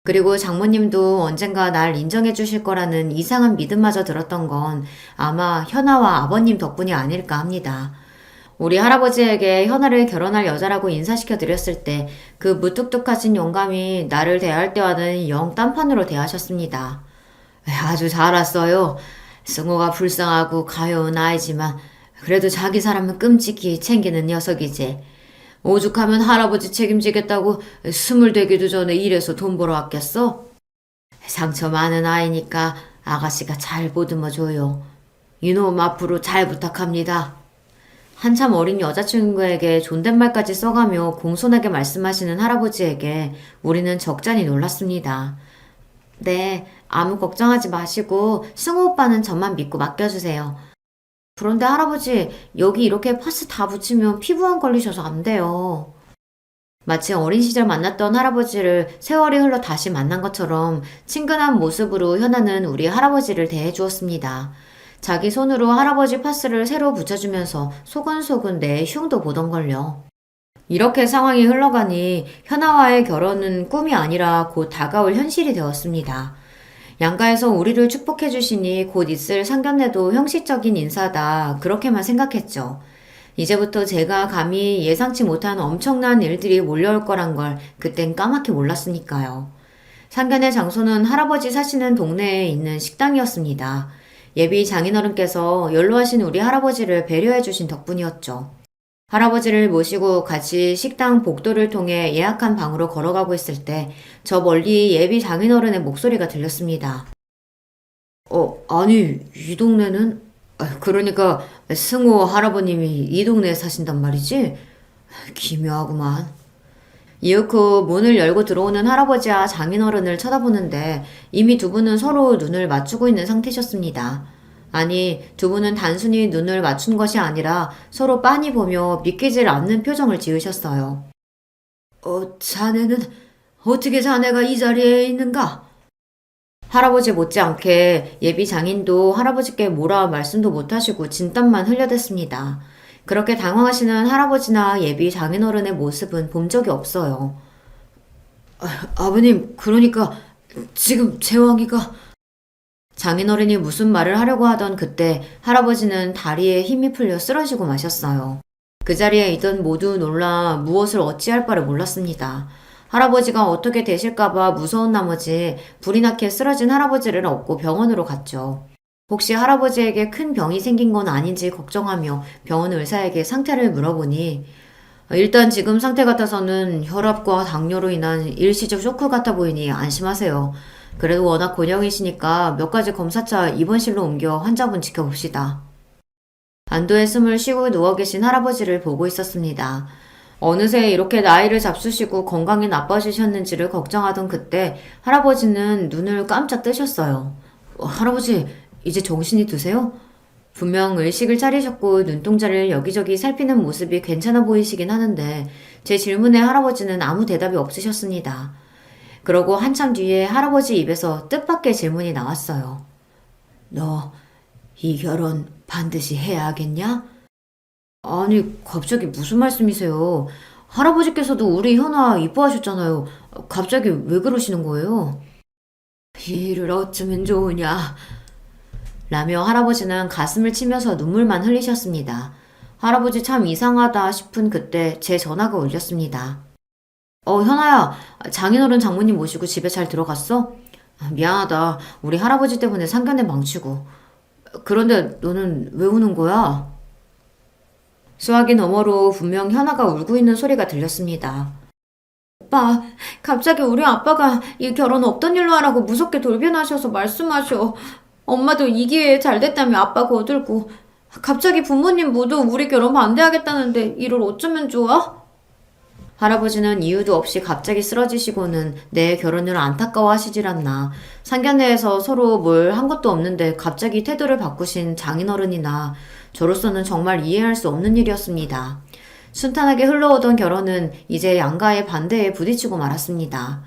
그리고 장모님도 언젠가 날 인정해 주실 거라는 이상한 믿음마저 들었던 건 아마 현아와 아버님 덕분이 아닐까 합니다. 우리 할아버지에게 현아를 결혼할 여자라고 인사시켜 드렸을 때 그 무뚝뚝하신 영감이 나를 대할 때와는 영 딴판으로 대하셨습니다. 아주 잘 왔어요. 승호가 불쌍하고 가여운 아이지만 그래도 자기 사람은 끔찍히 챙기는 녀석이지. 오죽하면 할아버지 책임지겠다고 20되기도 전에 일해서 돈 벌어 왔겠어? 상처 많은 아이니까 아가씨가 잘 보듬어줘요. 이놈 앞으로 잘 부탁합니다. 한참 어린 여자친구에게 존댓말까지 써가며 공손하게 말씀하시는 할아버지에게 우리는 적잖이 놀랐습니다. 네, 아무 걱정하지 마시고 승우 오빠는 저만 믿고 맡겨주세요. 그런데 할아버지, 여기 이렇게 파스 다 붙이면 피부암 걸리셔서 안 돼요. 마치 어린 시절 만났던 할아버지를 세월이 흘러 다시 만난 것처럼 친근한 모습으로 현아는 우리 할아버지를 대해주었습니다. 자기 손으로 할아버지 파스를 새로 붙여주면서 소근소근 내 흉도 보던걸요. 이렇게 상황이 흘러가니 현아와의 결혼은 꿈이 아니라 곧 다가올 현실이 되었습니다. 양가에서 우리를 축복해 주시니 곧 있을 상견례도 형식적인 인사다 그렇게만 생각했죠. 이제부터 제가 감히 예상치 못한 엄청난 일들이 몰려올 거란 걸 그땐 까맣게 몰랐으니까요. 상견례 장소는 할아버지 사시는 동네에 있는 식당이었습니다. 예비 장인어른께서 연로하신 우리 할아버지를 배려해 주신 덕분이었죠. 할아버지를 모시고 같이 식당 복도를 통해 예약한 방으로 걸어가고 있을 때 저 멀리 예비 장인어른의 목소리가 들렸습니다. 아니, 이 동네는? 그러니까 승호 할아버님이 이 동네에 사신단 말이지? 기묘하구만. 이윽고 문을 열고 들어오는 할아버지와 장인어른을 쳐다보는데 이미 두 분은 서로 눈을 맞추고 있는 상태셨습니다. 아니, 두 분은 단순히 눈을 맞춘 것이 아니라 서로 빤히 보며 믿기질 않는 표정을 지으셨어요. 자네는 어떻게 자네가 이 자리에 있는가? 할아버지 못지않게 예비 장인도 할아버지께 뭐라 말씀도 못하시고 진땀만 흘려댔습니다. 그렇게 당황하시는 할아버지나 예비 장인어른의 모습은 본 적이 없어요. 아버님, 그러니까 지금 제왕이가... 장인어른이 무슨 말을 하려고 하던 그때 할아버지는 다리에 힘이 풀려 쓰러지고 마셨어요. 그 자리에 있던 모두 놀라 무엇을 어찌할 바를 몰랐습니다. 할아버지가 어떻게 되실까봐 무서운 나머지 불이 나게 쓰러진 할아버지를 업고 병원으로 갔죠. 혹시 할아버지에게 큰 병이 생긴 건 아닌지 걱정하며 병원 의사에게 상태를 물어보니 일단 지금 상태 같아서는 혈압과 당뇨로 인한 일시적 쇼크 같아 보이니 안심하세요. 그래도 워낙 곤형이시니까 몇 가지 검사차 입원실로 옮겨 환자분 지켜봅시다. 안도의 숨을 쉬고 누워 계신 할아버지를 보고 있었습니다. 어느새 이렇게 나이를 잡수시고 건강이 나빠지셨는지를 걱정하던 그때 할아버지는 눈을 깜짝 뜨셨어요. 할아버지, 이제 정신이 드세요? 분명 의식을 차리셨고 눈동자를 여기저기 살피는 모습이 괜찮아 보이시긴 하는데 제 질문에 할아버지는 아무 대답이 없으셨습니다. 그러고 한참 뒤에 할아버지 입에서 뜻밖의 질문이 나왔어요. 너 이 결혼 반드시 해야 하겠냐? 아니, 갑자기 무슨 말씀이세요? 할아버지께서도 우리 현아 이뻐하셨잖아요. 갑자기 왜 그러시는 거예요? 이 일을 어쩌면 좋으냐? 라며 할아버지는 가슴을 치면서 눈물만 흘리셨습니다. 할아버지 참 이상하다 싶은 그때 제 전화가 울렸습니다. 현아야, 장인어른 장모님 모시고 집에 잘 들어갔어? 미안하다. 우리 할아버지 때문에 상견례 망치고. 그런데 너는 왜 우는 거야? 수화기 너머로 분명 현아가 울고 있는 소리가 들렸습니다. 오빠, 갑자기 우리 아빠가 이 결혼 없던 일로 하라고 무섭게 돌변하셔서 말씀하셔. 엄마도 이 기회에 잘 됐다며 아빠 거들고. 갑자기 부모님 모두 우리 결혼 반대하겠다는데 이를 어쩌면 좋아? 할아버지는 이유도 없이 갑자기 쓰러지시고는 내 결혼을 안타까워하시질 않나. 상견례에서 서로 뭘 한 것도 없는데 갑자기 태도를 바꾸신 장인어른이나 저로서는 정말 이해할 수 없는 일이었습니다. 순탄하게 흘러오던 결혼은 이제 양가의 반대에 부딪히고 말았습니다.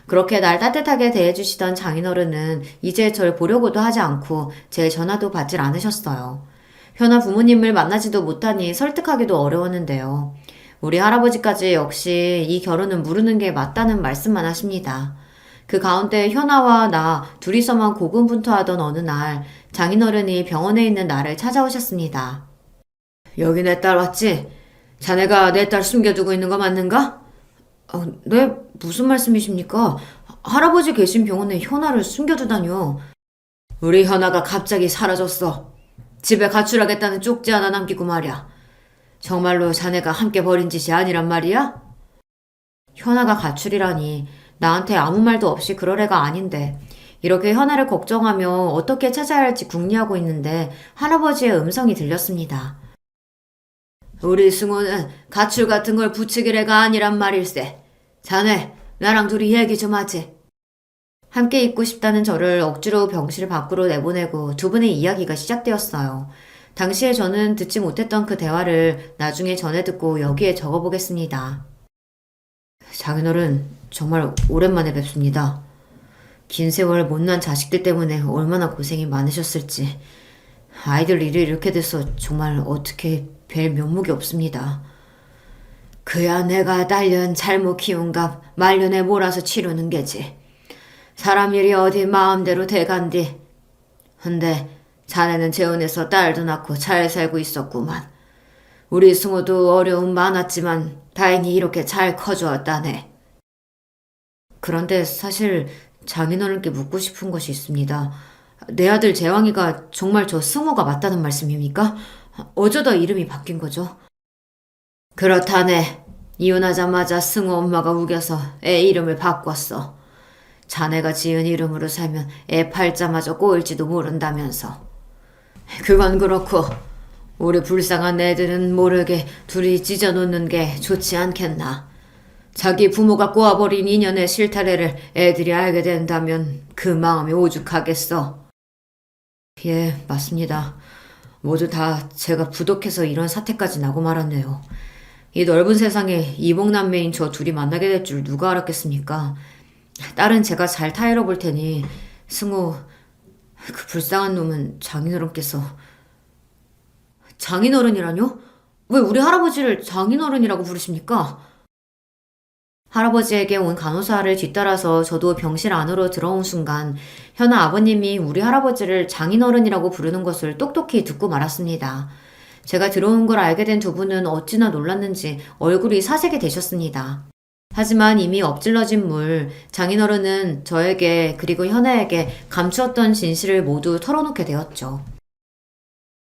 그렇게 날 따뜻하게 대해주시던 장인어른은 이제 절 보려고도 하지 않고 제 전화도 받질 않으셨어요. 현아 부모님을 만나지도 못하니 설득하기도 어려웠는데요. 우리 할아버지까지 역시 이 결혼은 무르는 게 맞다는 말씀만 하십니다. 그 가운데 현아와 나 둘이서만 고군분투하던 어느 날 장인어른이 병원에 있는 나를 찾아오셨습니다. 여기 내 딸 왔지? 자네가 내 딸 숨겨두고 있는 거 맞는가? 네, 무슨 말씀이십니까? 할아버지 계신 병원에 현아를 숨겨두다뇨. 우리 현아가 갑자기 사라졌어. 집에 가출하겠다는 쪽지 하나 남기고 말이야. 정말로 자네가 함께 벌인 짓이 아니란 말이야? 현아가 가출이라니 나한테 아무 말도 없이 그럴 애가 아닌데 이렇게 현아를 걱정하며 어떻게 찾아야 할지 궁리하고 있는데 할아버지의 음성이 들렸습니다. 우리 승호는 가출 같은 걸 부추길 애가 아니란 말일세. 자네 나랑 둘이 얘기 좀 하지. 함께 있고 싶다는 저를 억지로 병실 밖으로 내보내고 두 분의 이야기가 시작되었어요. 당시에 저는 듣지 못했던 그 대화를 나중에 전해 듣고 여기에 적어보겠습니다. 장인어른, 정말 오랜만에 뵙습니다. 긴 세월 못난 자식들 때문에 얼마나 고생이 많으셨을지. 아이들 일이 이렇게 돼서 정말 어떻게 뵐 면목이 없습니다. 그야 내가 딸년 잘못 키운 값 말년에 몰아서 치르는 게지. 사람 일이 어디 마음대로 돼간디. 근데 자네는 재혼해서 딸도 낳고 잘 살고 있었구만. 우리 승호도 어려움 많았지만 다행히 이렇게 잘 커주었다네. 그런데 사실 장인어른께 묻고 싶은 것이 있습니다. 내 아들 재왕이가 정말 저 승호가 맞다는 말씀입니까? 어쩌다 이름이 바뀐 거죠? 그렇다네. 이혼하자마자 승호 엄마가 우겨서 애 이름을 바꿨어. 자네가 지은 이름으로 살면 애 팔자마저 꼬일지도 모른다면서. 그건 그렇고 우리 불쌍한 애들은 모르게 둘이 찢어놓는 게 좋지 않겠나. 자기 부모가 꼬아버린 인연의 실타래를 애들이 알게 된다면 그 마음이 오죽하겠어. 예, 맞습니다. 모두 다 제가 부족해서 이런 사태까지 나고 말았네요. 이 넓은 세상에 이복남매인 저 둘이 만나게 될 줄 누가 알았겠습니까? 딸은 제가 잘 타일러 볼 테니 승우, 그 불쌍한 놈은 장인어른께서. 장인어른이라뇨? 왜 우리 할아버지를 장인어른이라고 부르십니까? 할아버지에게 온 간호사를 뒤따라서 저도 병실 안으로 들어온 순간 현아 아버님이 우리 할아버지를 장인어른이라고 부르는 것을 똑똑히 듣고 말았습니다. 제가 들어온 걸 알게 된 두 분은 어찌나 놀랐는지 얼굴이 사색이 되셨습니다. 하지만 이미 엎질러진 물, 장인어른은 저에게 그리고 현아에게 감추었던 진실을 모두 털어놓게 되었죠.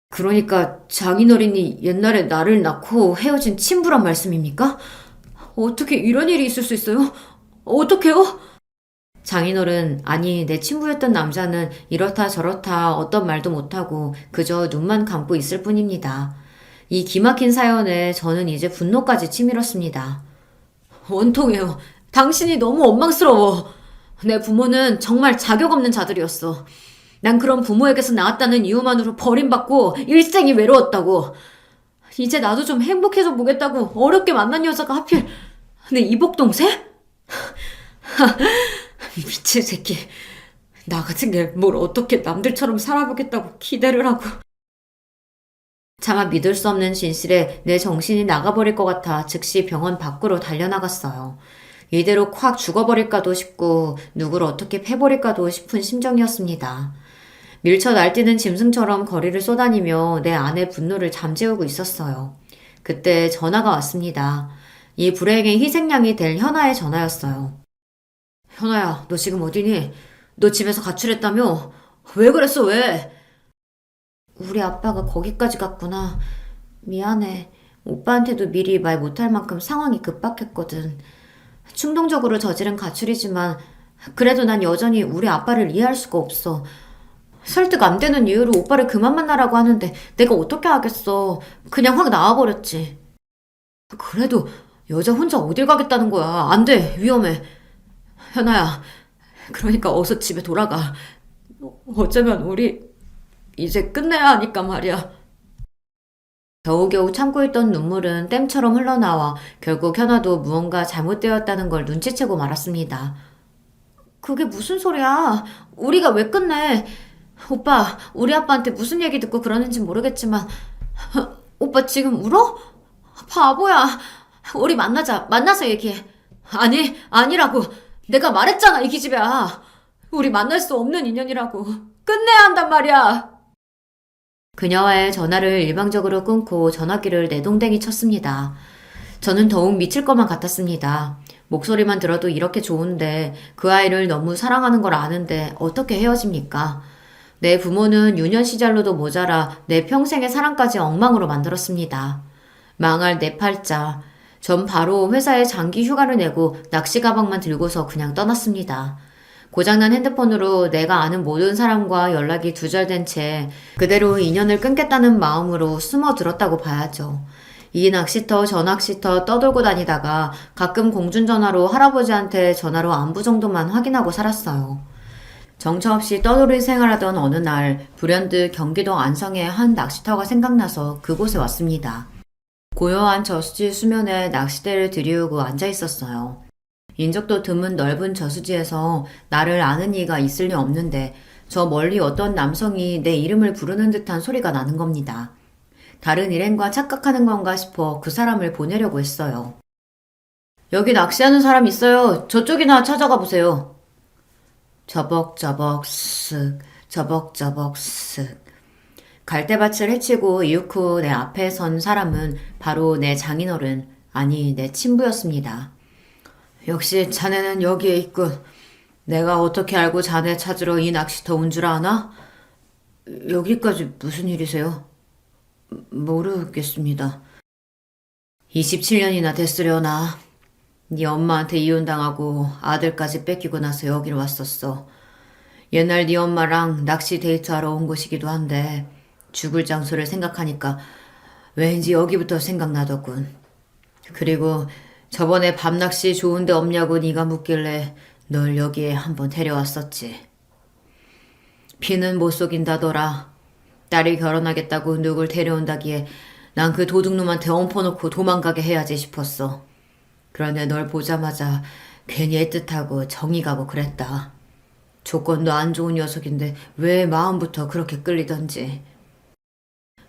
그러니까 장인어른이 옛날에 나를 낳고 헤어진 친부란 말씀입니까? 어떻게 이런 일이 있을 수 있어요? 어떡해요? 장인어른, 아니, 내 친부였던 남자는 이렇다 저렇다 어떤 말도 못하고 그저 눈만 감고 있을 뿐입니다. 이 기막힌 사연에 저는 이제 분노까지 치밀었습니다. 원통해요. 당신이 너무 원망스러워. 내 부모는 정말 자격 없는 자들이었어. 난 그런 부모에게서 나왔다는 이유만으로 버림받고 일생이 외로웠다고. 이제 나도 좀 행복해져 보겠다고 어렵게 만난 여자가 하필 내 이복동생? 미친 새끼. 나 같은 게 뭘 어떻게 남들처럼 살아보겠다고 기대를 하고. 차마 믿을 수 없는 진실에 내 정신이 나가버릴 것 같아 즉시 병원 밖으로 달려나갔어요. 이대로 콱 죽어버릴까도 싶고 누구를 어떻게 패버릴까도 싶은 심정이었습니다. 밀쳐 날뛰는 짐승처럼 거리를 쏘다니며 내 안의 분노를 잠재우고 있었어요. 그때 전화가 왔습니다. 이 불행의 희생양이 될 현아의 전화였어요. 현아야, 너 지금 어디니? 너 집에서 가출했다며? 왜 그랬어, 왜? 우리 아빠가 거기까지 갔구나. 미안해. 오빠한테도 미리 말 못할 만큼 상황이 급박했거든. 충동적으로 저지른 가출이지만 그래도 난 여전히 우리 아빠를 이해할 수가 없어. 설득 안 되는 이유로 오빠를 그만 만나라고 하는데 내가 어떻게 하겠어. 그냥 확 나와버렸지. 그래도 여자 혼자 어딜 가겠다는 거야. 안 돼. 위험해. 현아야. 그러니까 어서 집에 돌아가. 어쩌면 우리 이제 끝내야 하니까 말이야. 겨우겨우 참고 있던 눈물은 댐처럼 흘러나와 결국 현아도 무언가 잘못되었다는 걸 눈치채고 말았습니다. 그게 무슨 소리야? 우리가 왜 끝내? 오빠, 우리 아빠한테 무슨 얘기 듣고 그러는지 모르겠지만 오빠 지금 울어? 바보야. 우리 만나자. 만나서 얘기해. 아니, 아니라고. 내가 말했잖아, 이 기집애야. 우리 만날 수 없는 인연이라고. 끝내야 한단 말이야. 그녀와의 전화를 일방적으로 끊고 전화기를 내동댕이 쳤습니다. 저는 더욱 미칠 것만 같았습니다. 목소리만 들어도 이렇게 좋은데 그 아이를 너무 사랑하는 걸 아는데 어떻게 헤어집니까? 내 부모는 유년 시절로도 모자라 내 평생의 사랑까지 엉망으로 만들었습니다. 망할 내 팔자. 전 바로 회사에 장기 휴가를 내고 낚시 가방만 들고서 그냥 떠났습니다. 고장난 핸드폰으로 내가 아는 모든 사람과 연락이 두절된 채 그대로 인연을 끊겠다는 마음으로 숨어들었다고 봐야죠. 이 낚시터 저 낚시터 떠돌고 다니다가 가끔 공중전화로 할아버지한테 전화로 안부 정도만 확인하고 살았어요. 정처 없이 떠돌이 생활하던 어느 날 불현듯 경기도 안성의 한 낚시터가 생각나서 그곳에 왔습니다. 고요한 저수지 수면에 낚싯대를 들이우고 앉아 있었어요. 인적도 드문 넓은 저수지에서 나를 아는 이가 있을 리 없는데 저 멀리 어떤 남성이 내 이름을 부르는 듯한 소리가 나는 겁니다. 다른 일행과 착각하는 건가 싶어 그 사람을 보내려고 했어요. 여기 낚시하는 사람 있어요. 저쪽이나 찾아가 보세요. 저벅저벅 쓱 저벅저벅 쓱 갈대밭을 헤치고 이윽고 내 앞에 선 사람은 바로 내 장인어른, 아니 내 친부였습니다. 역시 자네는 여기에 있군. 내가 어떻게 알고 자네 찾으러 이 낚시터 온 줄 아나? 여기까지 무슨 일이세요? 모르겠습니다. 27년이나 됐으려나. 네 엄마한테 이혼당하고 아들까지 뺏기고 나서 여기로 왔었어. 옛날 네 엄마랑 낚시 데이트하러 온 곳이기도 한데 죽을 장소를 생각하니까 왠지 여기부터 생각나더군. 그리고 저번에 밤낚시 좋은 데 없냐고 네가 묻길래 널 여기에 한번 데려왔었지. 피는 못 속인다더라. 딸이 결혼하겠다고 누굴 데려온다기에 난 그 도둑놈한테 엎어놓고 도망가게 해야지 싶었어. 그런데 널 보자마자 괜히 애틋하고 정이 가고 그랬다. 조건도 안 좋은 녀석인데 왜 마음부터 그렇게 끌리던지.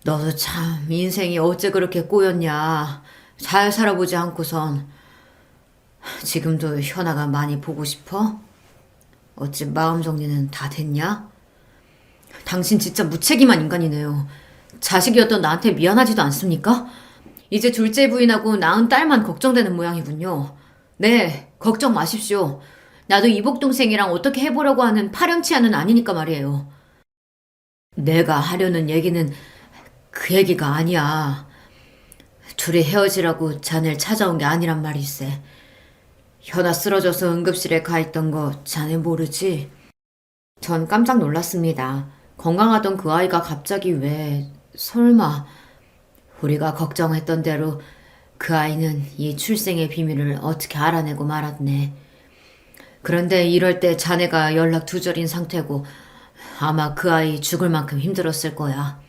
너도 참 인생이 어째 그렇게 꼬였냐. 잘 살아보지 않고선. 지금도 현아가 많이 보고 싶어? 어찌 마음 정리는 다 됐냐? 당신 진짜 무책임한 인간이네요. 자식이었던 나한테 미안하지도 않습니까? 이제 둘째 부인하고 낳은 딸만 걱정되는 모양이군요. 네, 걱정 마십시오. 나도 이복 동생이랑 어떻게 해보려고 하는 파렴치한은 아니니까 말이에요. 내가 하려는 얘기는 그 얘기가 아니야. 둘이 헤어지라고 자네를 찾아온 게 아니란 말일세. 현아 쓰러져서 응급실에 가 있던 거 자네 모르지? 전 깜짝 놀랐습니다. 건강하던 그 아이가 갑자기 왜, 설마, 우리가 걱정했던 대로 그 아이는 이 출생의 비밀을 어떻게 알아내고 말았네. 그런데 이럴 때 자네가 연락 두절인 상태고 아마 그 아이 죽을 만큼 힘들었을 거야.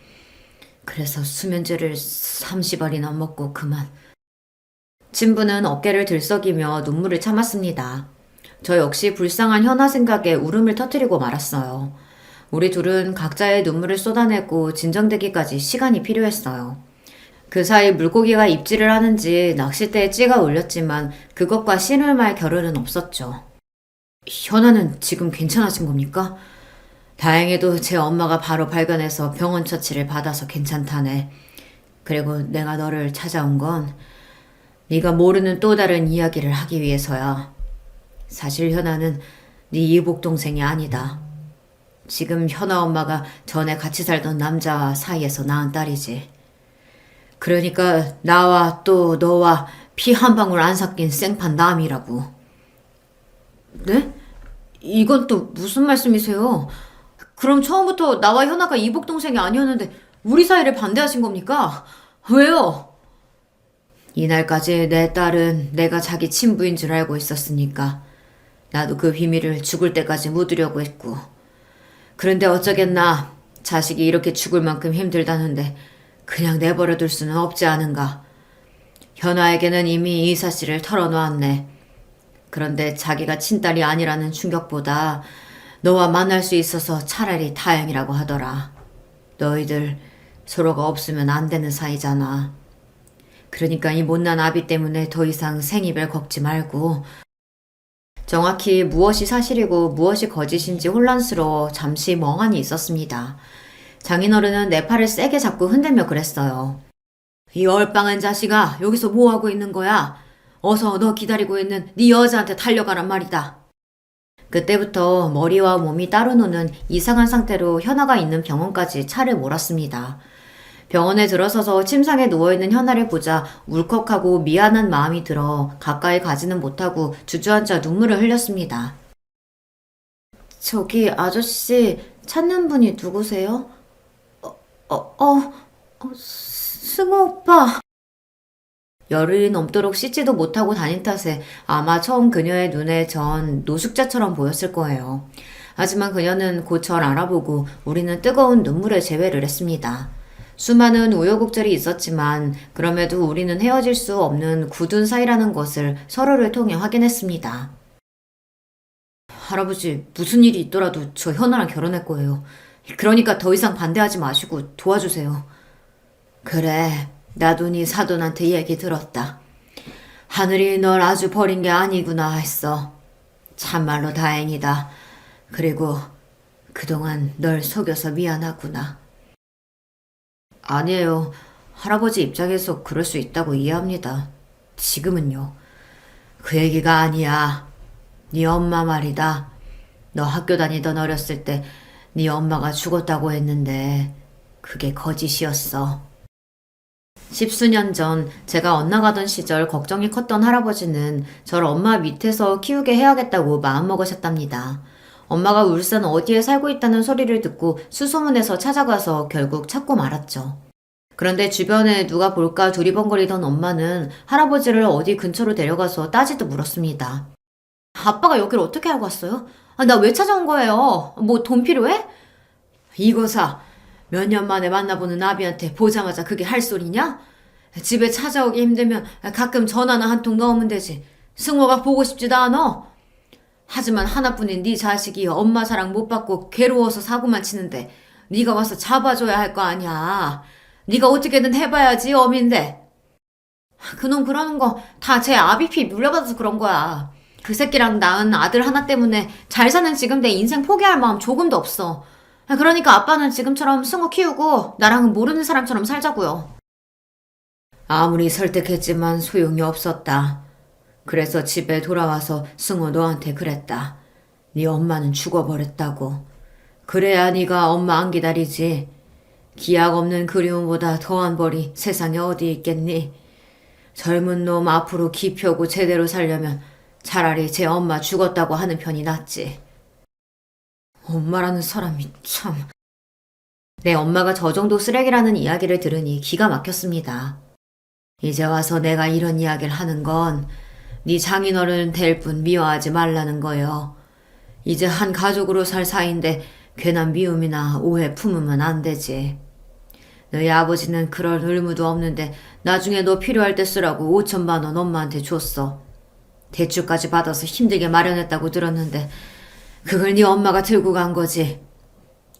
그래서 수면제를 30알이나 먹고 그만. 친부는 어깨를 들썩이며 눈물을 참았습니다. 저 역시 불쌍한 현아 생각에 울음을 터뜨리고 말았어요. 우리 둘은 각자의 눈물을 쏟아내고 진정되기까지 시간이 필요했어요. 그 사이 물고기가 입질을 하는지 낚싯대에 찌가 울렸지만 그것과 씨름할 겨를은 없었죠. 현아는 지금 괜찮아진 겁니까? 다행히도 제 엄마가 바로 발견해서 병원 처치를 받아서 괜찮다네. 그리고 내가 너를 찾아온 건 네가 모르는 또 다른 이야기를 하기 위해서야. 사실 현아는 네 이복 동생이 아니다. 지금 현아 엄마가 전에 같이 살던 남자 사이에서 낳은 딸이지. 그러니까 나와 또 너와 피 한 방울 안 섞인 생판 남이라고. 네? 이건 또 무슨 말씀이세요? 그럼 처음부터 나와 현아가 이복 동생이 아니었는데 우리 사이를 반대하신 겁니까? 왜요? 이날까지 내 딸은 내가 자기 친부인 줄 알고 있었으니까 나도 그 비밀을 죽을 때까지 묻으려고 했고. 그런데 어쩌겠나. 자식이 이렇게 죽을 만큼 힘들다는데 그냥 내버려둘 수는 없지 않은가. 현아에게는 이미 이 사실을 털어놓았네. 그런데 자기가 친딸이 아니라는 충격보다 너와 만날 수 있어서 차라리 다행이라고 하더라. 너희들 서로가 없으면 안 되는 사이잖아. 그러니까 이 못난 아비 때문에 더 이상 생이별 걷지 말고. 정확히 무엇이 사실이고 무엇이 거짓인지 혼란스러워 잠시 멍하니 있었습니다. 장인어른은 내 팔을 세게 잡고 흔들며 그랬어요. 이 얼빵한 자식아, 여기서 뭐하고 있는 거야? 어서 너 기다리고 있는 네 여자한테 달려가란 말이다. 그때부터 머리와 몸이 따로 노는 이상한 상태로 현아가 있는 병원까지 차를 몰았습니다. 병원에 들어서서 침상에 누워있는 현아를 보자 울컥하고 미안한 마음이 들어 가까이 가지는 못하고 주저앉아 눈물을 흘렸습니다. 저기 아저씨 찾는 분이 누구세요? 승우 오빠. 열흘이 넘도록 씻지도 못하고 다닌 탓에 아마 처음 그녀의 눈에 전 노숙자처럼 보였을 거예요. 하지만 그녀는 곧 절 알아보고 우리는 뜨거운 눈물에 재회를 했습니다. 수많은 우여곡절이 있었지만 그럼에도 우리는 헤어질 수 없는 굳은 사이라는 것을 서로를 통해 확인했습니다. 할아버지, 무슨 일이 있더라도 저 현아랑 결혼할 거예요. 그러니까 더 이상 반대하지 마시고 도와주세요. 그래, 나도 네 사돈한테 얘기 들었다. 하늘이 널 아주 버린 게 아니구나 했어. 참말로 다행이다. 그리고 그동안 널 속여서 미안하구나. 아니에요. 할아버지 입장에서 그럴 수 있다고 이해합니다. 지금은요. 그 얘기가 아니야. 네 엄마 말이다. 너 학교 다니던 어렸을 때 네 엄마가 죽었다고 했는데 그게 거짓이었어. 10수년 전 제가 엇나가던 시절 걱정이 컸던 할아버지는 저를 엄마 밑에서 키우게 해야겠다고 마음먹으셨답니다. 엄마가 울산 어디에 살고 있다는 소리를 듣고 수소문해서 찾아가서 결국 찾고 말았죠. 그런데 주변에 누가 볼까 두리번거리던 엄마는 할아버지를 어디 근처로 데려가서 따지듯 물었습니다. 아빠가 여길 어떻게 알고 왔어요? 나 왜 찾아온 거예요? 뭐 돈 필요해? 이거사, 몇 년 만에 만나보는 아비한테 보자마자 그게 할 소리냐? 집에 찾아오기 힘들면 가끔 전화나 한 통 넣으면 되지. 승호가 보고 싶지도 않아. 하지만 하나뿐인 네 자식이 엄마 사랑 못 받고 괴로워서 사고만 치는데 네가 와서 잡아줘야 할 거 아니야. 네가 어떻게든 해봐야지 어민데. 그놈 그러는 거 다 제 아비피 물려받아서 그런 거야. 그 새끼랑 낳은 아들 하나 때문에 잘 사는 지금 내 인생 포기할 마음 조금도 없어. 그러니까 아빠는 지금처럼 승호 키우고 나랑은 모르는 사람처럼 살자고요. 아무리 설득했지만 소용이 없었다. 그래서 집에 돌아와서 승호 너한테 그랬다. 네 엄마는 죽어버렸다고. 그래야 네가 엄마 안 기다리지. 기약 없는 그리움보다 더한 벌이 세상에 어디 있겠니? 젊은 놈 앞으로 기펴고 제대로 살려면 차라리 제 엄마 죽었다고 하는 편이 낫지. 엄마라는 사람이 참... 내 엄마가 저 정도 쓰레기라는 이야기를 들으니 기가 막혔습니다. 이제 와서 내가 이런 이야기를 하는 건 네 장인어른 될 뿐 미워하지 말라는 거요. 이제 한 가족으로 살 사이인데 괜한 미움이나 오해 품으면 안 되지. 너희 아버지는 그럴 의무도 없는데 나중에 너 필요할 때 쓰라고 5천만 원 엄마한테 줬어. 대출까지 받아서 힘들게 마련했다고 들었는데 그걸 네 엄마가 들고 간 거지.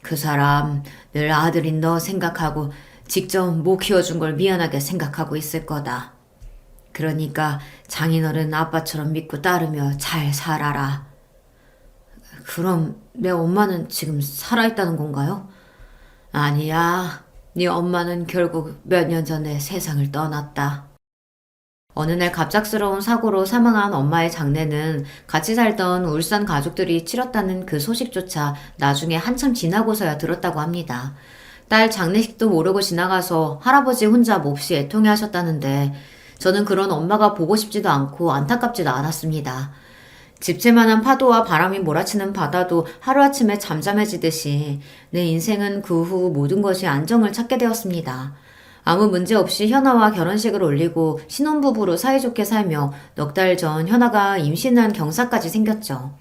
그 사람 늘 아들인 너 생각하고 직접 못 키워준 걸 미안하게 생각하고 있을 거다. 그러니까 장인어른 아빠처럼 믿고 따르며 잘 살아라. 그럼 내 엄마는 지금 살아있다는 건가요? 아니야. 네 엄마는 결국 몇 년 전에 세상을 떠났다. 어느 날 갑작스러운 사고로 사망한 엄마의 장례는 같이 살던 울산 가족들이 치렀다는 그 소식조차 나중에 한참 지나고서야 들었다고 합니다. 딸 장례식도 모르고 지나가서 할아버지 혼자 몹시 애통해 하셨다는데 저는 그런 엄마가 보고 싶지도 않고 안타깝지도 않았습니다. 집채만한 파도와 바람이 몰아치는 바다도 하루아침에 잠잠해지듯이 내 인생은 그 후 모든 것이 안정을 찾게 되었습니다. 아무 문제 없이 현아와 결혼식을 올리고 신혼부부로 사이좋게 살며 넉 달 전 현아가 임신한 경사까지 생겼죠.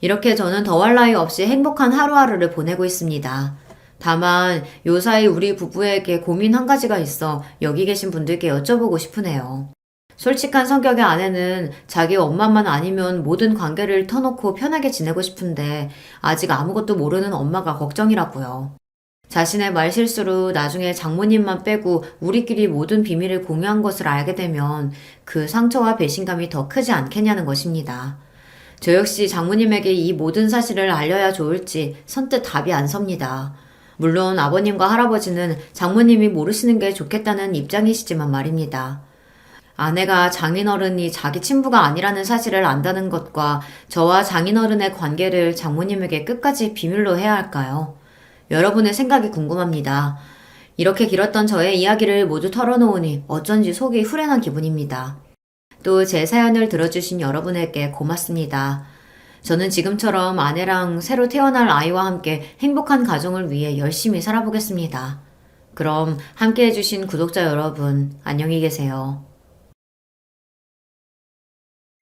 이렇게 저는 더할 나위 없이 행복한 하루하루를 보내고 있습니다. 다만 요사이 우리 부부에게 고민 한 가지가 있어 여기 계신 분들께 여쭤보고 싶으네요. 솔직한 성격의 아내는 자기 엄마만 아니면 모든 관계를 터놓고 편하게 지내고 싶은데 아직 아무것도 모르는 엄마가 걱정이라고요. 자신의 말실수로 나중에 장모님만 빼고 우리끼리 모든 비밀을 공유한 것을 알게 되면 그 상처와 배신감이 더 크지 않겠냐는 것입니다. 저 역시 장모님에게 이 모든 사실을 알려야 좋을지 선뜻 답이 안 섭니다. 물론 아버님과 할아버지는 장모님이 모르시는 게 좋겠다는 입장이시지만 말입니다. 아내가 장인어른이 자기 친부가 아니라는 사실을 안다는 것과 저와 장인어른의 관계를 장모님에게 끝까지 비밀로 해야 할까요? 여러분의 생각이 궁금합니다. 이렇게 길었던 저의 이야기를 모두 털어놓으니 어쩐지 속이 후련한 기분입니다. 또 제 사연을 들어주신 여러분에게 고맙습니다. 저는 지금처럼 아내랑 새로 태어날 아이와 함께 행복한 가정을 위해 열심히 살아보겠습니다. 그럼 함께 해주신 구독자 여러분, 안녕히 계세요.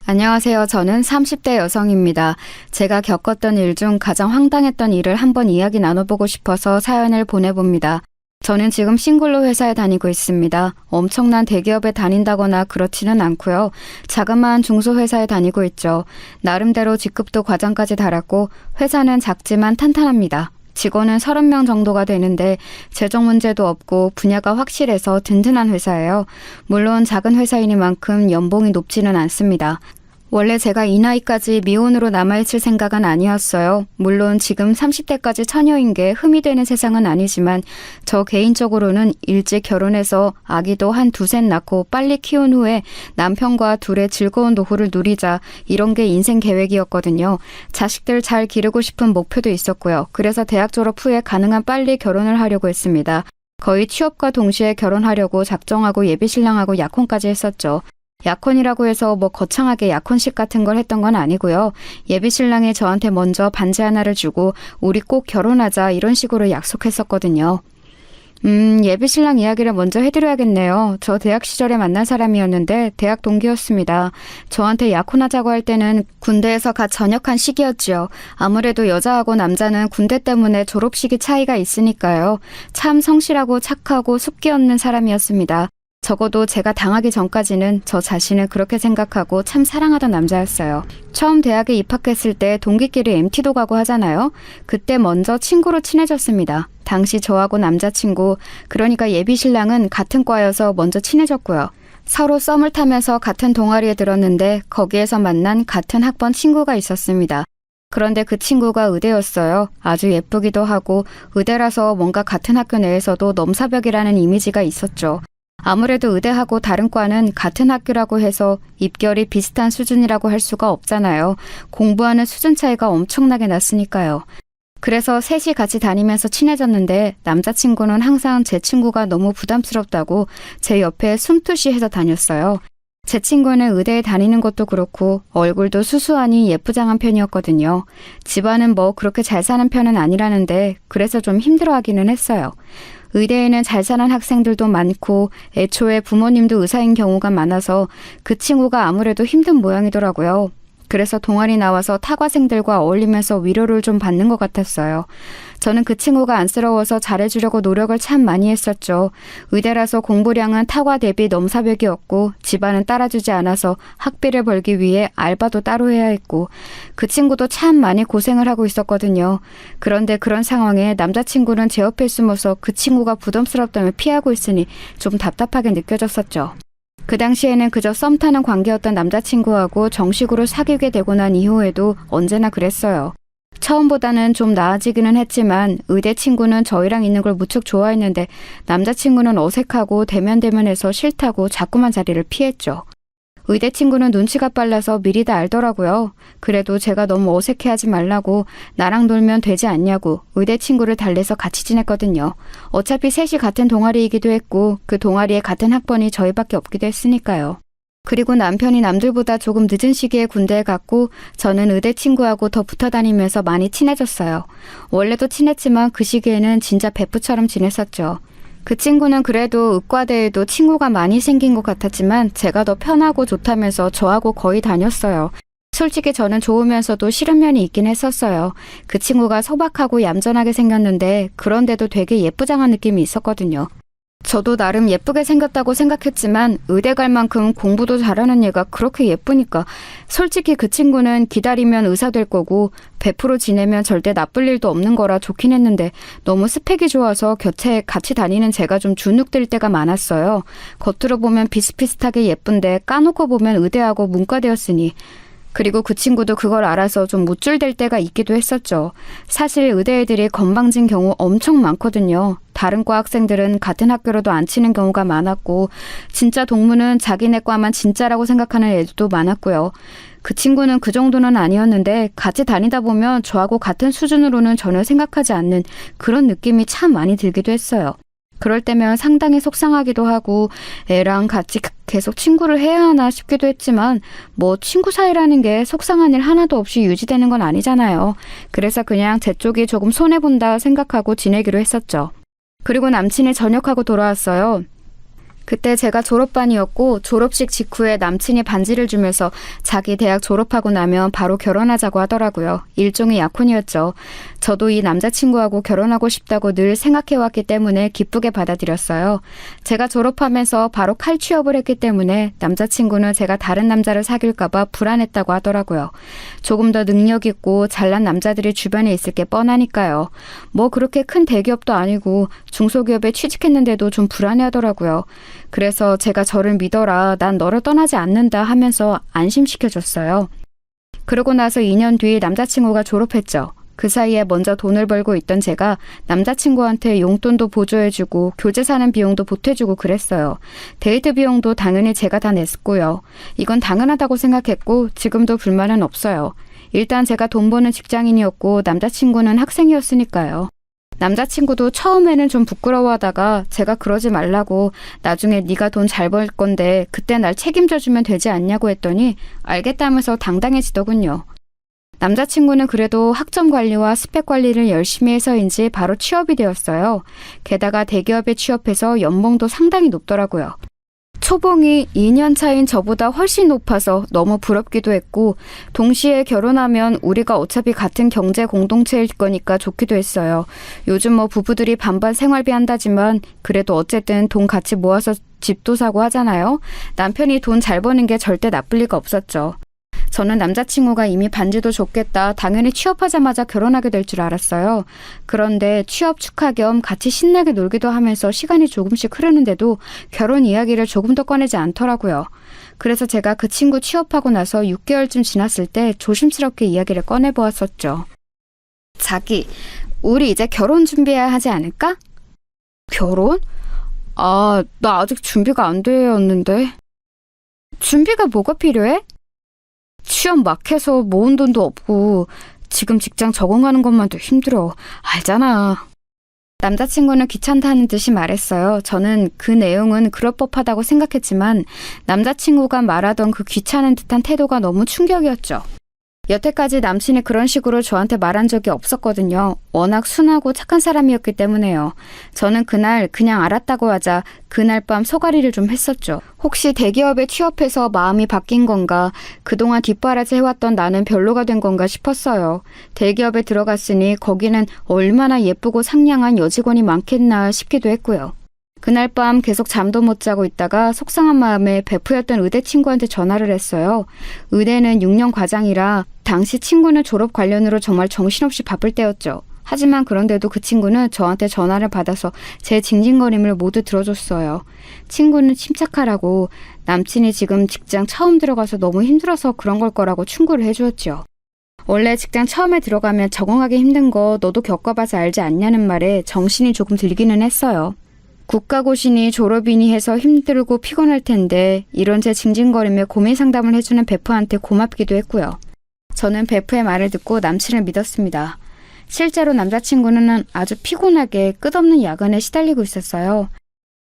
안녕하세요. 저는 30대 여성입니다. 제가 겪었던 일 중 가장 황당했던 일을 한번 이야기 나눠보고 싶어서 사연을 보내봅니다. 저는 지금 싱글로 회사에 다니고 있습니다. 엄청난 대기업에 다닌다거나 그렇지는 않고요. 자그마한 중소회사에 다니고 있죠. 나름대로 직급도 과장까지 달았고 회사는 작지만 탄탄합니다. 직원은 30명 정도가 되는데 재정 문제도 없고 분야가 확실해서 든든한 회사예요. 물론 작은 회사이니만큼 연봉이 높지는 않습니다. 원래 제가 이 나이까지 미혼으로 남아있을 생각은 아니었어요. 물론 지금 30대까지 처녀인 게 흠이 되는 세상은 아니지만 저 개인적으로는 일찍 결혼해서 아기도 한 두셋 낳고 빨리 키운 후에 남편과 둘의 즐거운 노후를 누리자, 이런 게 인생 계획이었거든요. 자식들 잘 기르고 싶은 목표도 있었고요. 그래서 대학 졸업 후에 가능한 빨리 결혼을 하려고 했습니다. 거의 취업과 동시에 결혼하려고 작정하고 예비신랑하고 약혼까지 했었죠. 약혼이라고 해서 뭐 거창하게 약혼식 같은 걸 했던 건 아니고요. 예비신랑이 저한테 먼저 반지 하나를 주고 우리 꼭 결혼하자, 이런 식으로 약속했었거든요. 예비신랑 이야기를 먼저 해드려야겠네요. 저 대학 시절에 만난 사람이었는데 대학 동기였습니다. 저한테 약혼하자고 할 때는 군대에서 갓 전역한 시기였지요. 아무래도 여자하고 남자는 군대 때문에 졸업식이 차이가 있으니까요. 참 성실하고 착하고 숲기 없는 사람이었습니다. 적어도 제가 당하기 전까지는 저 자신을 그렇게 생각하고 참 사랑하던 남자였어요. 처음 대학에 입학했을 때 동기끼리 MT도 가고 하잖아요. 그때 먼저 친구로 친해졌습니다. 당시 저하고 남자친구, 그러니까 예비신랑은 같은 과여서 먼저 친해졌고요. 서로 썸을 타면서 같은 동아리에 들었는데 거기에서 만난 같은 학번 친구가 있었습니다. 그런데 그 친구가 의대였어요. 아주 예쁘기도 하고 의대라서 뭔가 같은 학교 내에서도 넘사벽이라는 이미지가 있었죠. 아무래도 의대하고 다른 과는 같은 학교라고 해서 입결이 비슷한 수준이라고 할 수가 없잖아요. 공부하는 수준 차이가 엄청나게 났으니까요. 그래서 셋이 같이 다니면서 친해졌는데 남자친구는 항상 제 친구가 너무 부담스럽다고 제 옆에 숨투시해서 다녔어요. 제 친구는 의대에 다니는 것도 그렇고 얼굴도 수수하니 예쁘장한 편이었거든요. 집안은 뭐 그렇게 잘 사는 편은 아니라는데 그래서 좀 힘들어하기는 했어요. 의대에는 잘 사는 학생들도 많고 애초에 부모님도 의사인 경우가 많아서 그 친구가 아무래도 힘든 모양이더라고요. 그래서 동아리 나와서 타과생들과 어울리면서 위로를 좀 받는 것 같았어요. 저는 그 친구가 안쓰러워서 잘해주려고 노력을 참 많이 했었죠. 의대라서 공부량은 타과 대비 넘사벽이었고 집안은 따라주지 않아서 학비를 벌기 위해 알바도 따로 해야 했고 그 친구도 참 많이 고생을 하고 있었거든요. 그런데 그런 상황에 남자친구는 제 옆에 숨어서 그 친구가 부담스럽다며 피하고 있으니 좀 답답하게 느껴졌었죠. 그 당시에는 그저 썸 타는 관계였던 남자친구하고 정식으로 사귀게 되고 난 이후에도 언제나 그랬어요. 처음보다는 좀 나아지기는 했지만 의대 친구는 저희랑 있는 걸 무척 좋아했는데 남자친구는 어색하고 대면대면해서 싫다고 자꾸만 자리를 피했죠. 의대 친구는 눈치가 빨라서 미리 다 알더라고요. 그래도 제가 너무 어색해하지 말라고 나랑 놀면 되지 않냐고 의대 친구를 달래서 같이 지냈거든요. 어차피 셋이 같은 동아리이기도 했고 그 동아리에 같은 학번이 저희밖에 없기도 했으니까요. 그리고 남편이 남들보다 조금 늦은 시기에 군대에 갔고 저는 의대 친구하고 더 붙어 다니면서 많이 친해졌어요. 원래도 친했지만 그 시기에는 진짜 베프처럼 지냈었죠. 그 친구는 그래도 의과대에도 친구가 많이 생긴 것 같았지만 제가 더 편하고 좋다면서 저하고 거의 다녔어요. 솔직히 저는 좋으면서도 싫은 면이 있긴 했었어요. 그 친구가 소박하고 얌전하게 생겼는데 그런데도 되게 예쁘장한 느낌이 있었거든요. 저도 나름 예쁘게 생겼다고 생각했지만 의대 갈 만큼 공부도 잘하는 얘가 그렇게 예쁘니까 솔직히 그 친구는 기다리면 의사 될 거고 100% 지내면 절대 나쁠 일도 없는 거라 좋긴 했는데 너무 스펙이 좋아서 곁에 같이 다니는 제가 좀 주눅들 때가 많았어요. 겉으로 보면 비슷비슷하게 예쁜데 까놓고 보면 의대하고 문과대였으니 그리고 그 친구도 그걸 알아서 좀 무줄될 때가 있기도 했었죠. 사실 의대 애들이 건방진 경우 엄청 많거든요. 다른 과 학생들은 같은 학교로도 안 치는 경우가 많았고 진짜 동무는 자기네 과만 진짜라고 생각하는 애들도 많았고요. 그 친구는 그 정도는 아니었는데 같이 다니다 보면 저하고 같은 수준으로는 전혀 생각하지 않는 그런 느낌이 참 많이 들기도 했어요. 그럴 때면 상당히 속상하기도 하고 애랑 같이 계속 친구를 해야 하나 싶기도 했지만 뭐 친구 사이라는 게 속상한 일 하나도 없이 유지되는 건 아니잖아요. 그래서 그냥 제 쪽이 조금 손해본다 생각하고 지내기로 했었죠. 그리고 남친이 전역하고 돌아왔어요. 그때 제가 졸업반이었고 졸업식 직후에 남친이 반지를 주면서 자기 대학 졸업하고 나면 바로 결혼하자고 하더라고요. 일종의 약혼이었죠. 저도 이 남자친구하고 결혼하고 싶다고 늘 생각해왔기 때문에 기쁘게 받아들였어요. 제가 졸업하면서 바로 칼취업을 했기 때문에 남자친구는 제가 다른 남자를 사귈까봐 불안했다고 하더라고요. 조금 더 능력 있고 잘난 남자들이 주변에 있을 게 뻔하니까요. 뭐 그렇게 큰 대기업도 아니고 중소기업에 취직했는데도 좀 불안해하더라고요. 그래서 제가 저를 믿어라, 난 너를 떠나지 않는다 하면서 안심시켜줬어요. 그러고 나서 2년 뒤 남자친구가 졸업했죠. 그 사이에 먼저 돈을 벌고 있던 제가 남자친구한테 용돈도 보조해주고 교재 사는 비용도 보태주고 그랬어요. 데이트 비용도 당연히 제가 다 냈고요. 이건 당연하다고 생각했고 지금도 불만은 없어요. 일단 제가 돈 버는 직장인이었고 남자친구는 학생이었으니까요. 남자친구도 처음에는 좀 부끄러워하다가 제가 그러지 말라고 나중에 네가 돈 잘 벌 건데 그때 날 책임져주면 되지 않냐고 했더니 알겠다면서 당당해지더군요. 남자친구는 그래도 학점 관리와 스펙 관리를 열심히 해서인지 바로 취업이 되었어요. 게다가 대기업에 취업해서 연봉도 상당히 높더라고요. 초봉이 2년 차인 저보다 훨씬 높아서 너무 부럽기도 했고 동시에 결혼하면 우리가 어차피 같은 경제 공동체일 거니까 좋기도 했어요. 요즘 뭐 부부들이 반반 생활비 한다지만 그래도 어쨌든 돈 같이 모아서 집도 사고 하잖아요. 남편이 돈 잘 버는 게 절대 나쁠 리가 없었죠. 저는 남자친구가 이미 반지도 줬겠다. 당연히 취업하자마자 결혼하게 될 줄 알았어요. 그런데 취업 축하 겸 같이 신나게 놀기도 하면서 시간이 조금씩 흐르는데도 결혼 이야기를 조금 더 꺼내지 않더라고요. 그래서 제가 그 친구 취업하고 나서 6개월쯤 지났을 때 조심스럽게 이야기를 꺼내보았었죠. 자기, 우리 이제 결혼 준비해야 하지 않을까? 결혼? 아, 나 아직 준비가 안 되었는데. 준비가 뭐가 필요해? 취업 막 해서 모은 돈도 없고 지금 직장 적응하는 것만도 힘들어. 알잖아. 남자친구는 귀찮다는 듯이 말했어요. 저는 그 내용은 그럴 법하다고 생각했지만 남자친구가 말하던 그 귀찮은 듯한 태도가 너무 충격이었죠. 여태까지 남친이 그런 식으로 저한테 말한 적이 없었거든요. 워낙 순하고 착한 사람이었기 때문에요. 저는 그날 그냥 알았다고 하자 그날 밤 소가리를 좀 했었죠. 혹시 대기업에 취업해서 마음이 바뀐 건가? 그동안 뒷바라지 해왔던 나는 별로가 된 건가 싶었어요. 대기업에 들어갔으니 거기는 얼마나 예쁘고 상냥한 여직원이 많겠나 싶기도 했고요. 그날 밤 계속 잠도 못 자고 있다가 속상한 마음에 베프였던 의대 친구한테 전화를 했어요. 의대는 6년 과장이라 당시 친구는 졸업 관련으로 정말 정신없이 바쁠 때였죠. 하지만 그런데도 그 친구는 저한테 전화를 받아서 제 징징거림을 모두 들어줬어요. 친구는 침착하라고 남친이 지금 직장 처음 들어가서 너무 힘들어서 그런 걸 거라고 충고를 해주었죠. 원래 직장 처음에 들어가면 적응하기 힘든 거 너도 겪어봐서 알지 않냐는 말에 정신이 조금 들기는 했어요. 국가고시니 졸업이니 해서 힘들고 피곤할 텐데 이런 제 징징거림에 고민 상담을 해주는 베프한테 고맙기도 했고요. 저는 베프의 말을 듣고 남친을 믿었습니다. 실제로 남자친구는 아주 피곤하게 끝없는 야근에 시달리고 있었어요.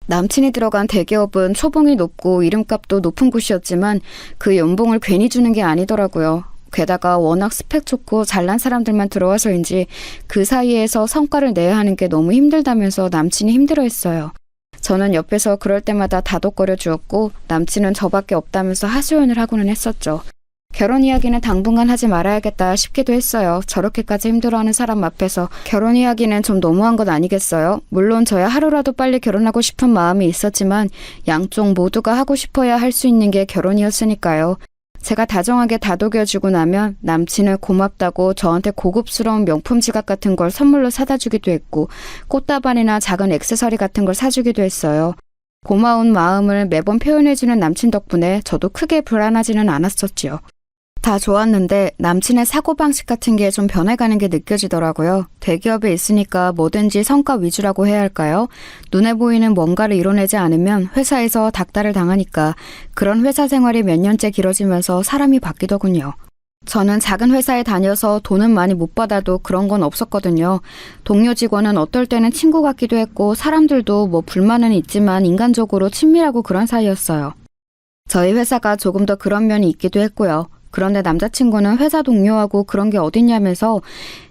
남친이 들어간 대기업은 초봉이 높고 이름값도 높은 곳이었지만 그 연봉을 괜히 주는 게 아니더라고요. 게다가 워낙 스펙 좋고 잘난 사람들만 들어와서인지 그 사이에서 성과를 내야 하는 게 너무 힘들다면서 남친이 힘들어했어요. 저는 옆에서 그럴 때마다 다독거려 주었고 남친은 저밖에 없다면서 하소연을 하고는 했었죠. 결혼 이야기는 당분간 하지 말아야겠다 싶기도 했어요. 저렇게까지 힘들어하는 사람 앞에서 결혼 이야기는 좀 너무한 것 아니겠어요? 물론 저야 하루라도 빨리 결혼하고 싶은 마음이 있었지만 양쪽 모두가 하고 싶어야 할 수 있는 게 결혼이었으니까요. 제가 다정하게 다독여주고 나면 남친은 고맙다고 저한테 고급스러운 명품 지갑 같은 걸 선물로 사다 주기도 했고 꽃다발이나 작은 액세서리 같은 걸 사주기도 했어요. 고마운 마음을 매번 표현해주는 남친 덕분에 저도 크게 불안하지는 않았었지요. 다 좋았는데 남친의 사고방식 같은 게 좀 변해가는 게 느껴지더라고요. 대기업에 있으니까 뭐든지 성과 위주라고 해야 할까요? 눈에 보이는 뭔가를 이뤄내지 않으면 회사에서 닥달을 당하니까 그런 회사 생활이 몇 년째 길어지면서 사람이 바뀌더군요. 저는 작은 회사에 다녀서 돈은 많이 못 받아도 그런 건 없었거든요. 동료 직원은 어떨 때는 친구 같기도 했고 사람들도 뭐 불만은 있지만 인간적으로 친밀하고 그런 사이였어요. 저희 회사가 조금 더 그런 면이 있기도 했고요. 그런데 남자친구는 회사 동료하고 그런 게 어딨냐면서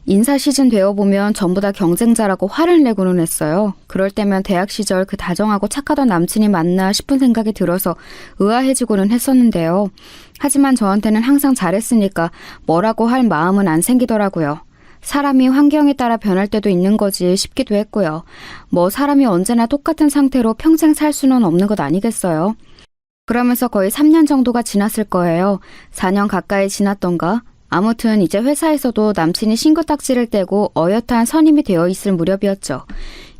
인사 시즌 되어보면 전부 다 경쟁자라고 화를 내고는 했어요. 그럴 때면 대학 시절 그 다정하고 착하던 남친이 맞나 싶은 생각이 들어서 의아해지고는 했었는데요. 하지만 저한테는 항상 잘했으니까 뭐라고 할 마음은 안 생기더라고요. 사람이 환경에 따라 변할 때도 있는 거지 싶기도 했고요. 뭐 사람이 언제나 똑같은 상태로 평생 살 수는 없는 것 아니겠어요? 그러면서 거의 3년 정도가 지났을 거예요. 4년 가까이 지났던가? 아무튼 이제 회사에서도 남친이 신고 딱지를 떼고 어엿한 선임이 되어 있을 무렵이었죠.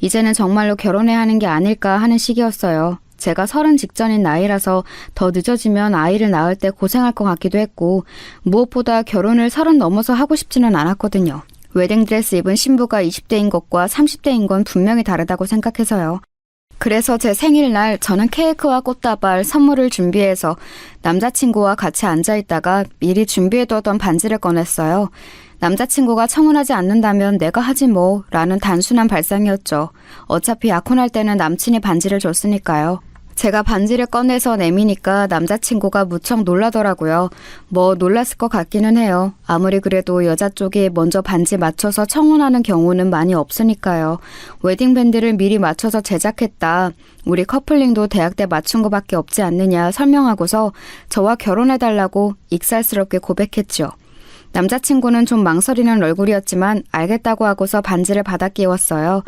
이제는 정말로 결혼해야 하는 게 아닐까 하는 시기였어요. 제가 30 직전인 나이라서 더 늦어지면 아이를 낳을 때 고생할 것 같기도 했고 무엇보다 결혼을 30 넘어서 하고 싶지는 않았거든요. 웨딩드레스 입은 신부가 20대인 것과 30대인 건 분명히 다르다고 생각해서요. 그래서 제 생일날 저는 케이크와 꽃다발, 선물을 준비해서 남자친구와 같이 앉아있다가 미리 준비해두었던 반지를 꺼냈어요. 남자친구가 청혼하지 않는다면 내가 하지 뭐 라는 단순한 발상이었죠. 어차피 약혼할 때는 남친이 반지를 줬으니까요. 제가 반지를 꺼내서 내미니까 남자친구가 무척 놀라더라고요. 뭐 놀랐을 것 같기는 해요. 아무리 그래도 여자 쪽이 먼저 반지 맞춰서 청혼하는 경우는 많이 없으니까요. 웨딩밴드를 미리 맞춰서 제작했다. 우리 커플링도 대학 때 맞춘 거밖에 없지 않느냐 설명하고서 저와 결혼해달라고 익살스럽게 고백했죠. 남자친구는 좀 망설이는 얼굴이었지만 알겠다고 하고서 반지를 받아 끼웠어요.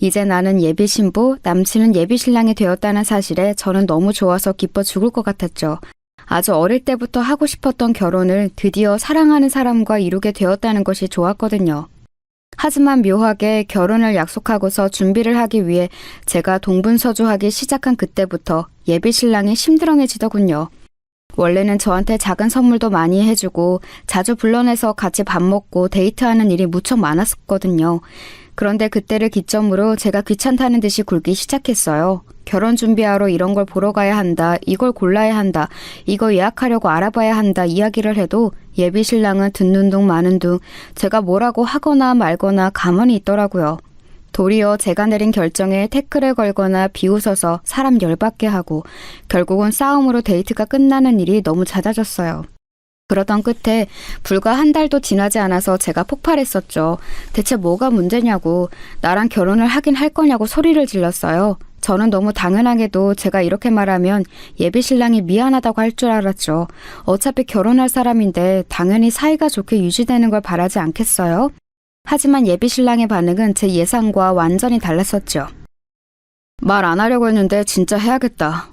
이제 나는 예비 신부, 남친은 예비 신랑이 되었다는 사실에 저는 너무 좋아서 기뻐 죽을 것 같았죠. 아주 어릴 때부터 하고 싶었던 결혼을 드디어 사랑하는 사람과 이루게 되었다는 것이 좋았거든요. 하지만 묘하게 결혼을 약속하고서 준비를 하기 위해 제가 동분서주하기 시작한 그때부터 예비 신랑이 심드렁해지더군요. 원래는 저한테 작은 선물도 많이 해주고 자주 불러내서 같이 밥 먹고 데이트하는 일이 무척 많았었거든요. 그런데 그때를 기점으로 제가 귀찮다는 듯이 굴기 시작했어요. 결혼 준비하러 이런 걸 보러 가야 한다, 이걸 골라야 한다, 이거 예약하려고 알아봐야 한다 이야기를 해도 예비 신랑은 듣는 둥 마는 둥 제가 뭐라고 하거나 말거나 가만히 있더라고요. 도리어 제가 내린 결정에 태클을 걸거나 비웃어서 사람 열받게 하고 결국은 싸움으로 데이트가 끝나는 일이 너무 잦아졌어요. 그러던 끝에 불과 한 달도 지나지 않아서 제가 폭발했었죠. 대체 뭐가 문제냐고, 나랑 결혼을 하긴 할 거냐고 소리를 질렀어요. 저는 너무 당연하게도 제가 이렇게 말하면 예비 신랑이 미안하다고 할 줄 알았죠. 어차피 결혼할 사람인데 당연히 사이가 좋게 유지되는 걸 바라지 않겠어요? 하지만 예비 신랑의 반응은 제 예상과 완전히 달랐었죠. 말 안 하려고 했는데 진짜 해야겠다.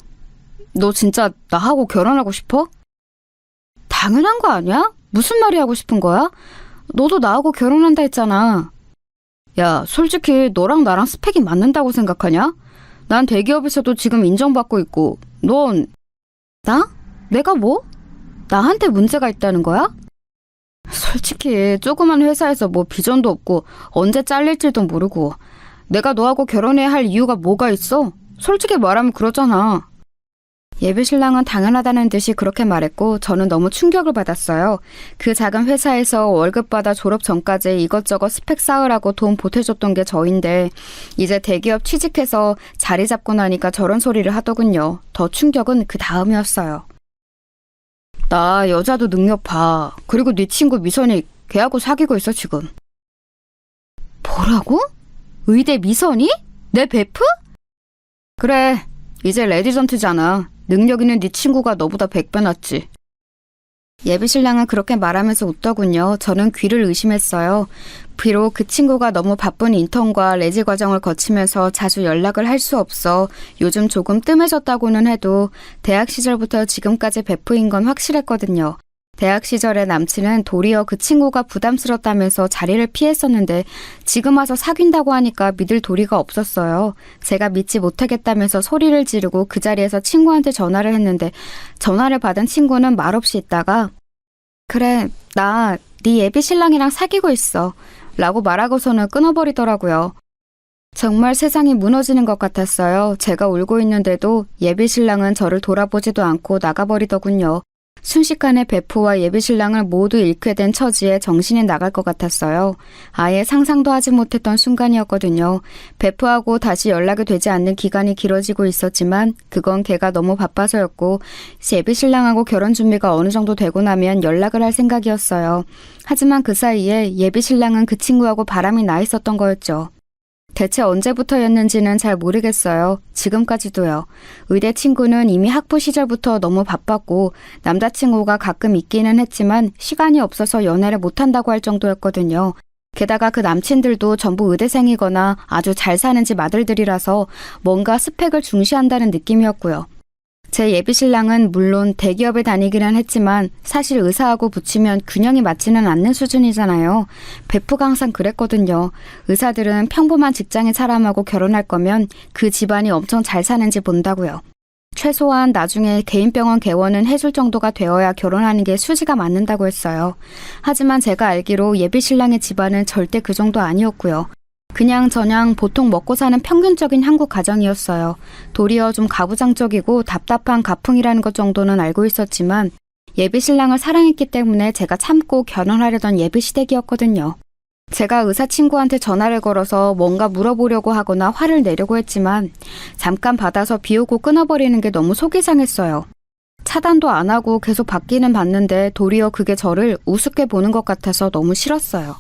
너 진짜 나하고 결혼하고 싶어? 당연한 거 아니야? 무슨 말이 하고 싶은 거야? 너도 나하고 결혼한다 했잖아. 야, 솔직히 너랑 나랑 스펙이 맞는다고 생각하냐? 난 대기업에서도 지금 인정받고 있고 넌... 나? 내가 뭐? 나한테 문제가 있다는 거야? 솔직히 조그만 회사에서 뭐 비전도 없고 언제 잘릴지도 모르고 내가 너하고 결혼해야 할 이유가 뭐가 있어? 솔직히 말하면 그러잖아. 예비 신랑은 당연하다는 듯이 그렇게 말했고 저는 너무 충격을 받았어요. 그 작은 회사에서 월급 받아 졸업 전까지 이것저것 스펙 쌓으라고 돈 보태줬던 게 저인데 이제 대기업 취직해서 자리 잡고 나니까 저런 소리를 하더군요. 더 충격은 그 다음이었어요. 나 여자도 능력 봐. 그리고 네 친구 미선이 걔하고 사귀고 있어 지금. 뭐라고? 의대 미선이? 내 베프? 그래, 이제 레디전트잖아. 능력 있는 네 친구가 너보다 100배 낫지. 예비 신랑은 그렇게 말하면서 웃더군요. 저는 귀를 의심했어요. 비록 그 친구가 너무 바쁜 인턴과 레지 과정을 거치면서 자주 연락을 할 수 없어 요즘 조금 뜸해졌다고는 해도 대학 시절부터 지금까지 베프인 건 확실했거든요. 대학 시절에 남친은 도리어 그 친구가 부담스럽다면서 자리를 피했었는데 지금 와서 사귄다고 하니까 믿을 도리가 없었어요. 제가 믿지 못하겠다면서 소리를 지르고 그 자리에서 친구한테 전화를 했는데 전화를 받은 친구는 말없이 있다가 그래, 나 네 예비 신랑이랑 사귀고 있어 라고 말하고서는 끊어버리더라고요. 정말 세상이 무너지는 것 같았어요. 제가 울고 있는데도 예비 신랑은 저를 돌아보지도 않고 나가버리더군요. 순식간에 베프와 예비 신랑을 모두 잃게 된 처지에 정신이 나갈 것 같았어요. 아예 상상도 하지 못했던 순간이었거든요. 베프하고 다시 연락이 되지 않는 기간이 길어지고 있었지만 그건 걔가 너무 바빠서였고 예비 신랑하고 결혼 준비가 어느 정도 되고 나면 연락을 할 생각이었어요. 하지만 그 사이에 예비 신랑은 그 친구하고 바람이 나 있었던 거였죠. 대체 언제부터였는지는 잘 모르겠어요. 지금까지도요. 의대 친구는 이미 학부 시절부터 너무 바빴고 남자친구가 가끔 있기는 했지만 시간이 없어서 연애를 못한다고 할 정도였거든요. 게다가 그 남친들도 전부 의대생이거나 아주 잘 사는 집 아들들이라서 뭔가 스펙을 중시한다는 느낌이었고요. 제 예비 신랑은 물론 대기업에 다니기는 했지만 사실 의사하고 붙이면 균형이 맞지는 않는 수준이잖아요. 베프가 항상 그랬거든요. 의사들은 평범한 직장인 사람하고 결혼할 거면 그 집안이 엄청 잘 사는지 본다고요. 최소한 나중에 개인 병원 개원은 해줄 정도가 되어야 결혼하는 게 수지가 맞는다고 했어요. 하지만 제가 알기로 예비 신랑의 집안은 절대 그 정도 아니었고요. 그냥 저냥 보통 먹고 사는 평균적인 한국 가정이었어요. 도리어 좀 가부장적이고 답답한 가풍이라는 것 정도는 알고 있었지만 예비 신랑을 사랑했기 때문에 제가 참고 결혼하려던 예비 시댁이었거든요. 제가 의사 친구한테 전화를 걸어서 뭔가 물어보려고 하거나 화를 내려고 했지만 잠깐 받아서 비우고 끊어버리는 게 너무 속이 상했어요. 차단도 안 하고 계속 받기는 받는데 도리어 그게 저를 우습게 보는 것 같아서 너무 싫었어요.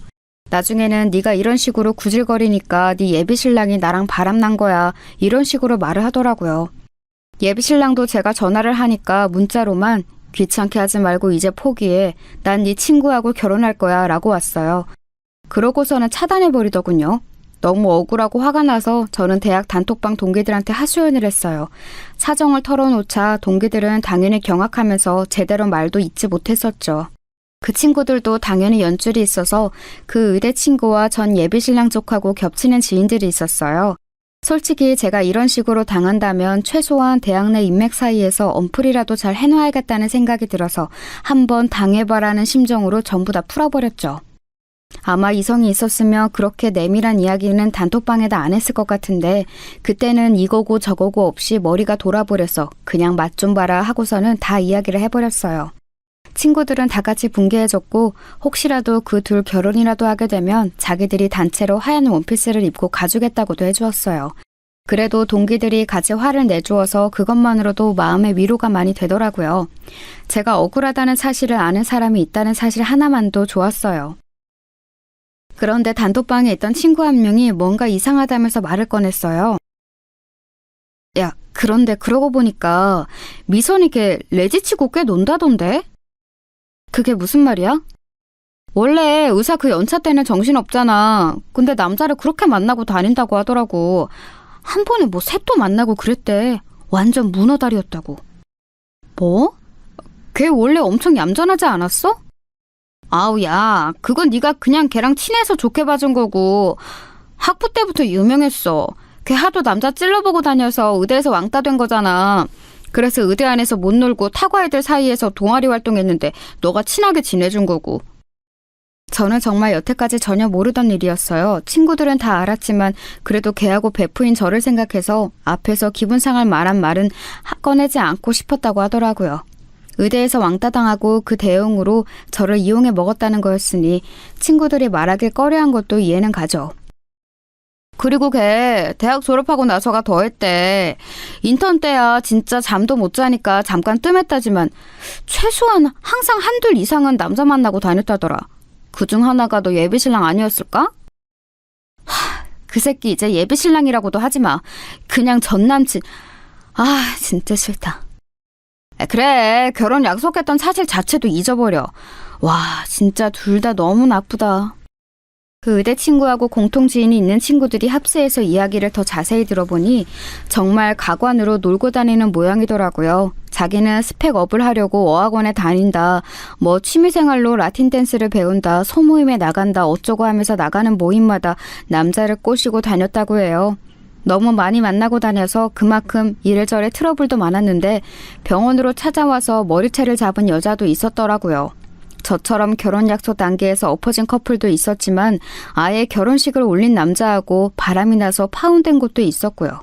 나중에는 네가 이런 식으로 구질거리니까 네 예비 신랑이 나랑 바람난 거야 이런 식으로 말을 하더라고요. 예비 신랑도 제가 전화를 하니까 문자로만 귀찮게 하지 말고 이제 포기해. 난 네 친구하고 결혼할 거야 라고 왔어요. 그러고서는 차단해버리더군요. 너무 억울하고 화가 나서 저는 대학 단톡방 동기들한테 하소연을 했어요. 사정을 털어놓자 동기들은 당연히 경악하면서 제대로 말도 잇지 못했었죠. 그 친구들도 당연히 연줄이 있어서 그 의대 친구와 전 예비 신랑 쪽하고 겹치는 지인들이 있었어요. 솔직히 제가 이런 식으로 당한다면 최소한 대학 내 인맥 사이에서 언플이라도 잘 해놔야겠다는 생각이 들어서 한번 당해봐라는 심정으로 전부 다 풀어버렸죠. 아마 이성이 있었으면 그렇게 내밀한 이야기는 단톡방에다 안 했을 것 같은데 그때는 이거고 저거고 없이 머리가 돌아버려서 그냥 맛 좀 봐라 하고서는 다 이야기를 해버렸어요. 친구들은 다 같이 붕괴해졌고 혹시라도 그 둘 결혼이라도 하게 되면 자기들이 단체로 하얀 원피스를 입고 가주겠다고도 해주었어요. 그래도 동기들이 같이 화를 내주어서 그것만으로도 마음의 위로가 많이 되더라고요. 제가 억울하다는 사실을 아는 사람이 있다는 사실 하나만도 좋았어요. 그런데 단톡방에 있던 친구 한 명이 뭔가 이상하다면서 말을 꺼냈어요. 야, 그런데 그러고 보니까 미선이 걔 레지치고 꽤 논다던데? 그게 무슨 말이야? 원래 의사 그 연차 때는 정신없잖아. 근데 남자를 그렇게 만나고 다닌다고 하더라고. 한 번에 뭐 셋도 만나고 그랬대. 완전 문어다리였다고. 뭐? 걔 원래 엄청 얌전하지 않았어? 아우 야, 그건 네가 그냥 걔랑 친해서 좋게 봐준 거고 학부 때부터 유명했어. 걔 하도 남자 찔러보고 다녀서 의대에서 왕따 된 거잖아. 그래서 의대 안에서 못 놀고 타과 애들 사이에서 동아리 활동했는데 너가 친하게 지내준 거고. 저는 정말 여태까지 전혀 모르던 일이었어요. 친구들은 다 알았지만 그래도 걔하고 베프인 저를 생각해서 앞에서 기분 상할 말한 말은 꺼내지 않고 싶었다고 하더라고요. 의대에서 왕따당하고 그 대응으로 저를 이용해 먹었다는 거였으니 친구들이 말하길 꺼려한 것도 이해는 가죠. 그리고 걔 대학 졸업하고 나서가 더했대. 인턴 때야 진짜 잠도 못 자니까 잠깐 뜸했다지만 최소한 항상 한둘 이상은 남자 만나고 다녔다더라. 그중 하나가 너 예비신랑 아니었을까? 그 새끼 이제 예비신랑이라고도 하지마. 그냥 전남친. 아 진짜 싫다. 그래, 결혼 약속했던 사실 자체도 잊어버려. 와, 진짜 둘 다 너무 나쁘다. 그 의대 친구하고 공통 지인이 있는 친구들이 합세해서 이야기를 더 자세히 들어보니 정말 가관으로 놀고 다니는 모양이더라고요. 자기는 스펙업을 하려고 어학원에 다닌다, 뭐 취미생활로 라틴 댄스를 배운다, 소모임에 나간다 어쩌고 하면서 나가는 모임마다 남자를 꼬시고 다녔다고 해요. 너무 많이 만나고 다녀서 그만큼 이래저래 트러블도 많았는데 병원으로 찾아와서 머리채를 잡은 여자도 있었더라고요. 저처럼 결혼 약속 단계에서 엎어진 커플도 있었지만 아예 결혼식을 올린 남자하고 바람이 나서 파혼된 곳도 있었고요.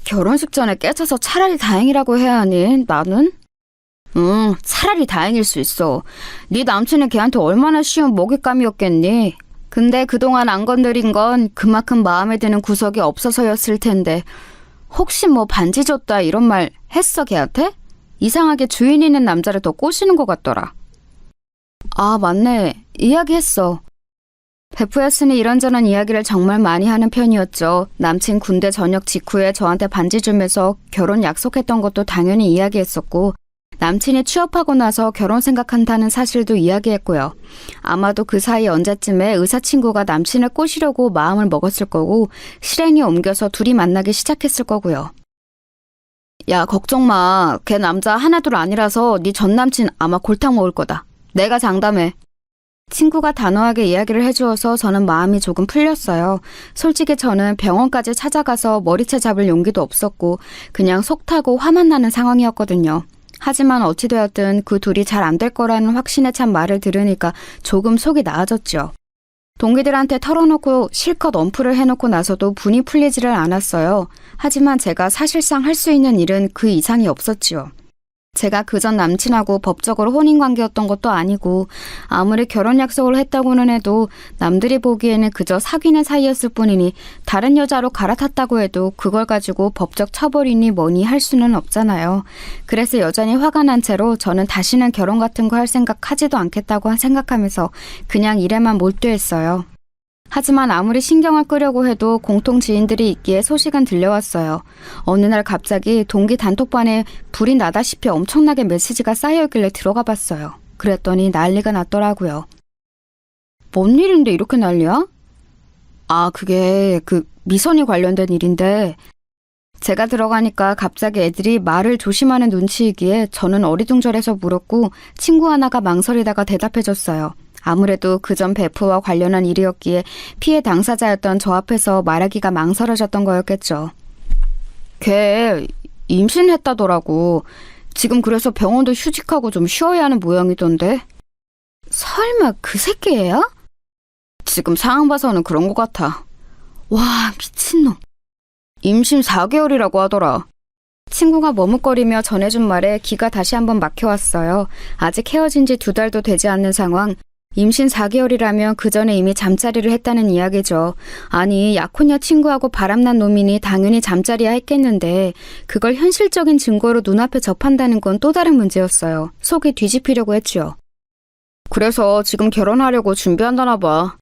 결혼식 전에 깨쳐서 차라리 다행이라고 해야 하니 나는? 차라리 다행일 수 있어. 네 남친은 걔한테 얼마나 쉬운 먹잇감이었겠니? 근데 그동안 안 건드린 건 그만큼 마음에 드는 구석이 없어서였을 텐데 혹시 뭐 반지 줬다 이런 말 했어 걔한테? 이상하게 주인 있는 남자를 더 꼬시는 것 같더라. 아 맞네. 이야기했어. 베프였으니 이런저런 이야기를 정말 많이 하는 편이었죠. 남친 군대 전역 직후에 저한테 반지 주면서 결혼 약속했던 것도 당연히 이야기했었고 남친이 취업하고 나서 결혼 생각한다는 사실도 이야기했고요. 아마도 그 사이 언제쯤에 의사 친구가 남친을 꼬시려고 마음을 먹었을 거고 실행이 옮겨서 둘이 만나기 시작했을 거고요. 야 걱정 마. 걔 남자 하나둘 아니라서 네 전남친 아마 골탕 먹을 거다. 내가 장담해. 친구가 단호하게 이야기를 해주어서 저는 마음이 조금 풀렸어요. 솔직히 저는 병원까지 찾아가서 머리채 잡을 용기도 없었고 그냥 속 타고 화만 나는 상황이었거든요. 하지만 어찌되었든 그 둘이 잘 안 될 거라는 확신에 찬 말을 들으니까 조금 속이 나아졌죠. 동기들한테 털어놓고 실컷 언플을 해놓고 나서도 분이 풀리지를 않았어요. 하지만 제가 사실상 할 수 있는 일은 그 이상이 없었지요. 제가 그전 남친하고 법적으로 혼인관계였던 것도 아니고 아무리 결혼 약속을 했다고는 해도 남들이 보기에는 그저 사귀는 사이였을 뿐이니 다른 여자로 갈아탔다고 해도 그걸 가지고 법적 처벌이니 뭐니 할 수는 없잖아요. 그래서 여전히 화가 난 채로 저는 다시는 결혼 같은 거 할 생각 하지도 않겠다고 생각하면서 그냥 일에만 몰두했어요. 하지만 아무리 신경을 끄려고 해도 공통 지인들이 있기에 소식은 들려왔어요. 어느 날 갑자기 동기 단톡방에 불이 나다시피 엄청나게 메시지가 쌓여있길래 들어가 봤어요. 그랬더니 난리가 났더라고요. 뭔 일인데 이렇게 난리야? 아, 그게 미선이 관련된 일인데 제가 들어가니까 갑자기 애들이 말을 조심하는 눈치이기에 저는 어리둥절해서 물었고 친구 하나가 망설이다가 대답해줬어요. 아무래도 그전 베프와 관련한 일이었기에 피해 당사자였던 저 앞에서 말하기가 망설여졌던 거였겠죠. 걔 임신했다더라고. 지금 그래서 병원도 휴직하고 좀 쉬어야 하는 모양이던데. 설마 그 새끼야? 지금 상황 봐서는 그런 것 같아. 와, 미친놈. 임신 4개월이라고 하더라. 친구가 머뭇거리며 전해준 말에 귀가 다시 한번 막혀왔어요. 아직 헤어진 지 2달도 되지 않는 상황. 임신 4개월이라면 그 전에 이미 잠자리를 했다는 이야기죠. 아니, 약혼녀 친구하고 바람난 놈이니 당연히 잠자리야 했겠는데 그걸 현실적인 증거로 눈앞에 접한다는 건 또 다른 문제였어요. 속이 뒤집히려고 했죠. 그래서 지금 결혼하려고 준비한다나 봐.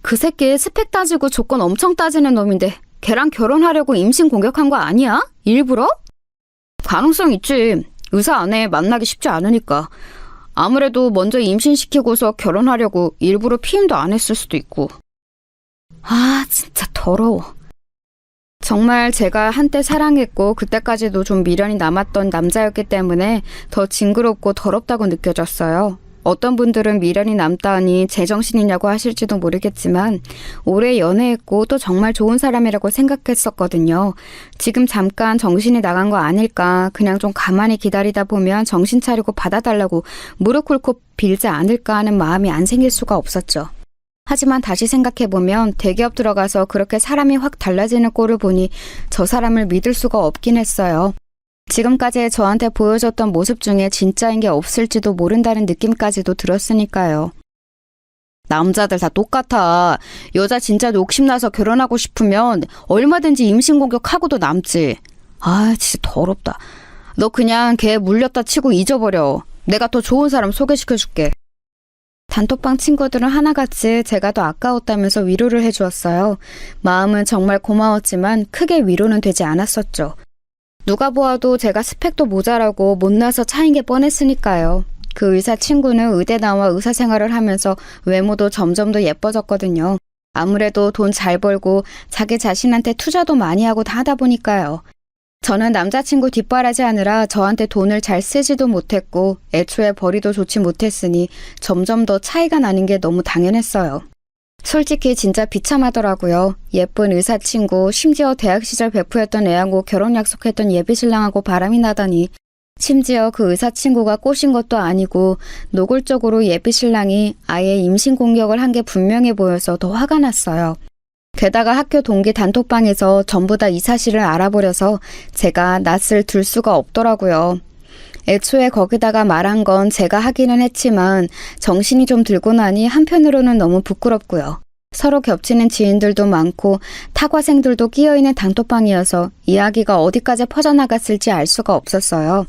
그 새끼 스펙 따지고 조건 엄청 따지는 놈인데 걔랑 결혼하려고 임신 공격한 거 아니야? 일부러? 가능성 있지. 의사 안에 만나기 쉽지 않으니까. 아무래도 먼저 임신시키고서 결혼하려고 일부러 피임도 안 했을 수도 있고. 아, 진짜 더러워. 정말 제가 한때 사랑했고 그때까지도 좀 미련이 남았던 남자였기 때문에 더 징그럽고 더럽다고 느껴졌어요. 어떤 분들은 미련이 남다니 제정신이냐고 하실지도 모르겠지만 오래 연애했고 또 정말 좋은 사람이라고 생각했었거든요. 지금 잠깐 정신이 나간 거 아닐까, 그냥 좀 가만히 기다리다 보면 정신 차리고 받아달라고 무릎 꿇고 빌지 않을까 하는 마음이 안 생길 수가 없었죠. 하지만 다시 생각해보면 대기업 들어가서 그렇게 사람이 확 달라지는 꼴을 보니 저 사람을 믿을 수가 없긴 했어요. 지금까지 저한테 보여줬던 모습 중에 진짜인 게 없을지도 모른다는 느낌까지도 들었으니까요. 남자들 다 똑같아. 여자 진짜 욕심나서 결혼하고 싶으면 얼마든지 임신 공격하고도 남지. 아, 진짜 더럽다. 너 그냥 걔 물렸다 치고 잊어버려. 내가 더 좋은 사람 소개시켜줄게. 단톡방 친구들은 하나같이 제가 더 아까웠다면서 위로를 해주었어요. 마음은 정말 고마웠지만 크게 위로는 되지 않았었죠. 누가 보아도 제가 스펙도 모자라고 못나서 차인 게 뻔했으니까요. 그 의사 친구는 의대 나와 의사 생활을 하면서 외모도 점점 더 예뻐졌거든요. 아무래도 돈 잘 벌고 자기 자신한테 투자도 많이 하고 다 하다 보니까요. 저는 남자친구 뒷바라지 하느라 저한테 돈을 잘 쓰지도 못했고 애초에 벌이도 좋지 못했으니 점점 더 차이가 나는 게 너무 당연했어요. 솔직히 진짜 비참하더라고요. 예쁜 의사 친구, 심지어 대학 시절 베프였던 애하고 결혼 약속했던 예비신랑하고 바람이 나다니. 심지어 그 의사 친구가 꼬신 것도 아니고 노골적으로 예비신랑이 아예 임신 공격을 한 게 분명해 보여서 더 화가 났어요. 게다가 학교 동기 단톡방에서 전부 다 이 사실을 알아버려서 제가 낯을 들 수가 없더라고요. 애초에 거기다가 말한 건 제가 하기는 했지만 정신이 좀 들고 나니 한편으로는 너무 부끄럽고요. 서로 겹치는 지인들도 많고 타과생들도 끼어있는 단톡방이어서 이야기가 어디까지 퍼져나갔을지 알 수가 없었어요.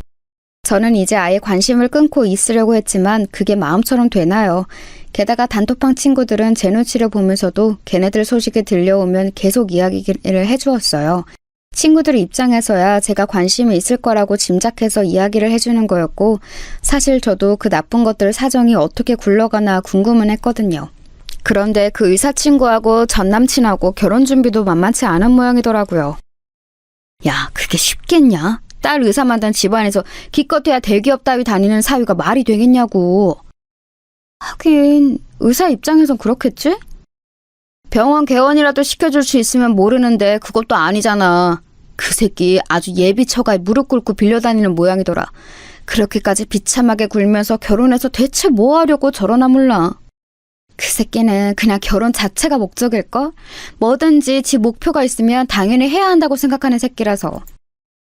저는 이제 아예 관심을 끊고 있으려고 했지만 그게 마음처럼 되나요? 게다가 단톡방 친구들은 제 눈치를 보면서도 걔네들 소식이 들려오면 계속 이야기를 해주었어요. 친구들 입장에서야 제가 관심이 있을 거라고 짐작해서 이야기를 해주는 거였고 사실 저도 그 나쁜 것들 사정이 어떻게 굴러가나 궁금은 했거든요. 그런데 그 의사 친구하고 전 남친하고 결혼 준비도 만만치 않은 모양이더라고요. 야, 그게 쉽겠냐? 딸 의사 만든 집안에서 기껏해야 대기업 따위 다니는 사위가 말이 되겠냐고. 하긴 의사 입장에선 그렇겠지? 병원 개원이라도 시켜줄 수 있으면 모르는데 그것도 아니잖아. 그 새끼 아주 예비 처가에 무릎 꿇고 빌려다니는 모양이더라. 그렇게까지 비참하게 굴면서 결혼해서 대체 뭐 하려고 저러나 몰라. 그 새끼는 그냥 결혼 자체가 목적일걸? 뭐든지 지 목표가 있으면 당연히 해야 한다고 생각하는 새끼라서.